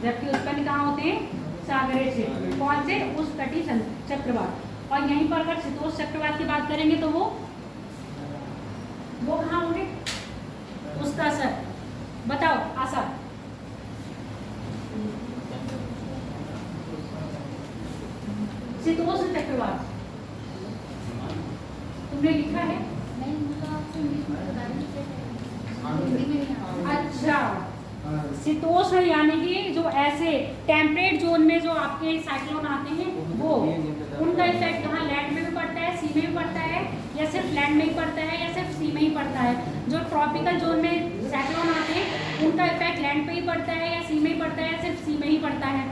जबकि उत्पन्न कहाँ होते हैं? सागरीय क्षेत्र में। कौन से? उष्णकटिबंधीय चक्रवात। और यहीं पर अगर शीतोष्ण चक्रवात की बात करेंगे तो वो कहाँ होंगे? उसका असर बताओ आशा। शीतोष्ण चक्रवात तुमने लिखा है? नहीं मुझे आपसे इंग्लिश में बता दीजिए, हिंदी में नहीं आता। अच्छा, शीतोष्ण यानी कि जो ऐसे टेम्परेट जोन में जो आपके साइक्लोन आते हैं वो, उनका इफेक्ट कहाँ लैंड में भी पड़ता है, सी में भी पड़ता है, या सिर्फ लैंड में ही पड़ता है, या सिर्फ सी में ही पड़ता है। जो ट्रॉपिकल जोन में साइक्लोन आते हैं उनका इफेक्ट लैंड पे ही पड़ता है, या सी में ही पड़ता है, या सिर्फ सी में ही पड़ता है।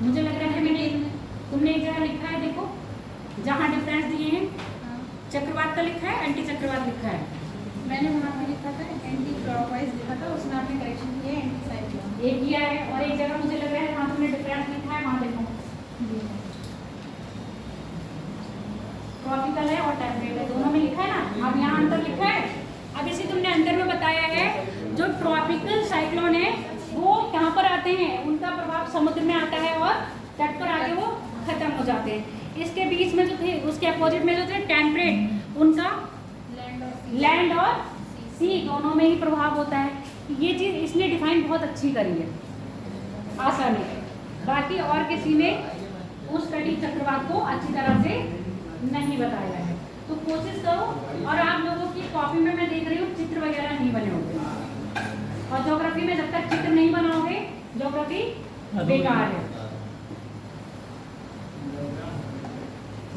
मुझे लग रहा है तुमने एक जगह लिखा है, देखो जहाँ डिफरेंस दिए हैं, हाँ, चक्रवात का लिखा है, एंटी चक्रवात लिखा है। मैंने वहाँ पे लिखा था एंटी क्लॉकवाइज लिखा था, उसमें आपने करेक्शन किया है एंटी साइक्लोन। एक किया है, और एक जगह मुझे लग रहा है वहाँ तुमने डिफरेंस लिखा है, वहाँ देखो ट्रॉपिकल है और टेम्परेट है, दोनों में लिखा है ना। अब यहाँ अंतर लिखा है। अब इसी तुमने अंतर में बताया है, जो ट्रॉपिकल साइक्लोन है वो कहाँ पर आते हैं, उनका प्रभाव समुद्र में आता है और तट पर आके वो खत्म हो जाते हैं। इसके बीच में जो थे, उसके अपोजिट में जो थे टेम्परेट, उनका लैंड और सी दोनों में ही प्रभाव होता है। ये चीज़ इसने डिफाइन बहुत अच्छी करी है आशा ने, बाकी और किसी ने उस कटी चक्रवात को अच्छी तरह से नहीं बताया है। तो कोशिश करो। और आप लोगों की कॉपी में मैं देख रही हूँ चित्र वगैरह नहीं बने होते, और ज्योग्राफी में जब तक चित्र नहीं बनाओगे ज्योग्राफी बेकार है।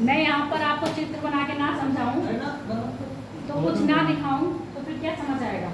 मैं यहाँ पर आपको चित्र बना के ना समझाऊं तो कुछ ना दिखाऊं तो फिर क्या समझ आएगा।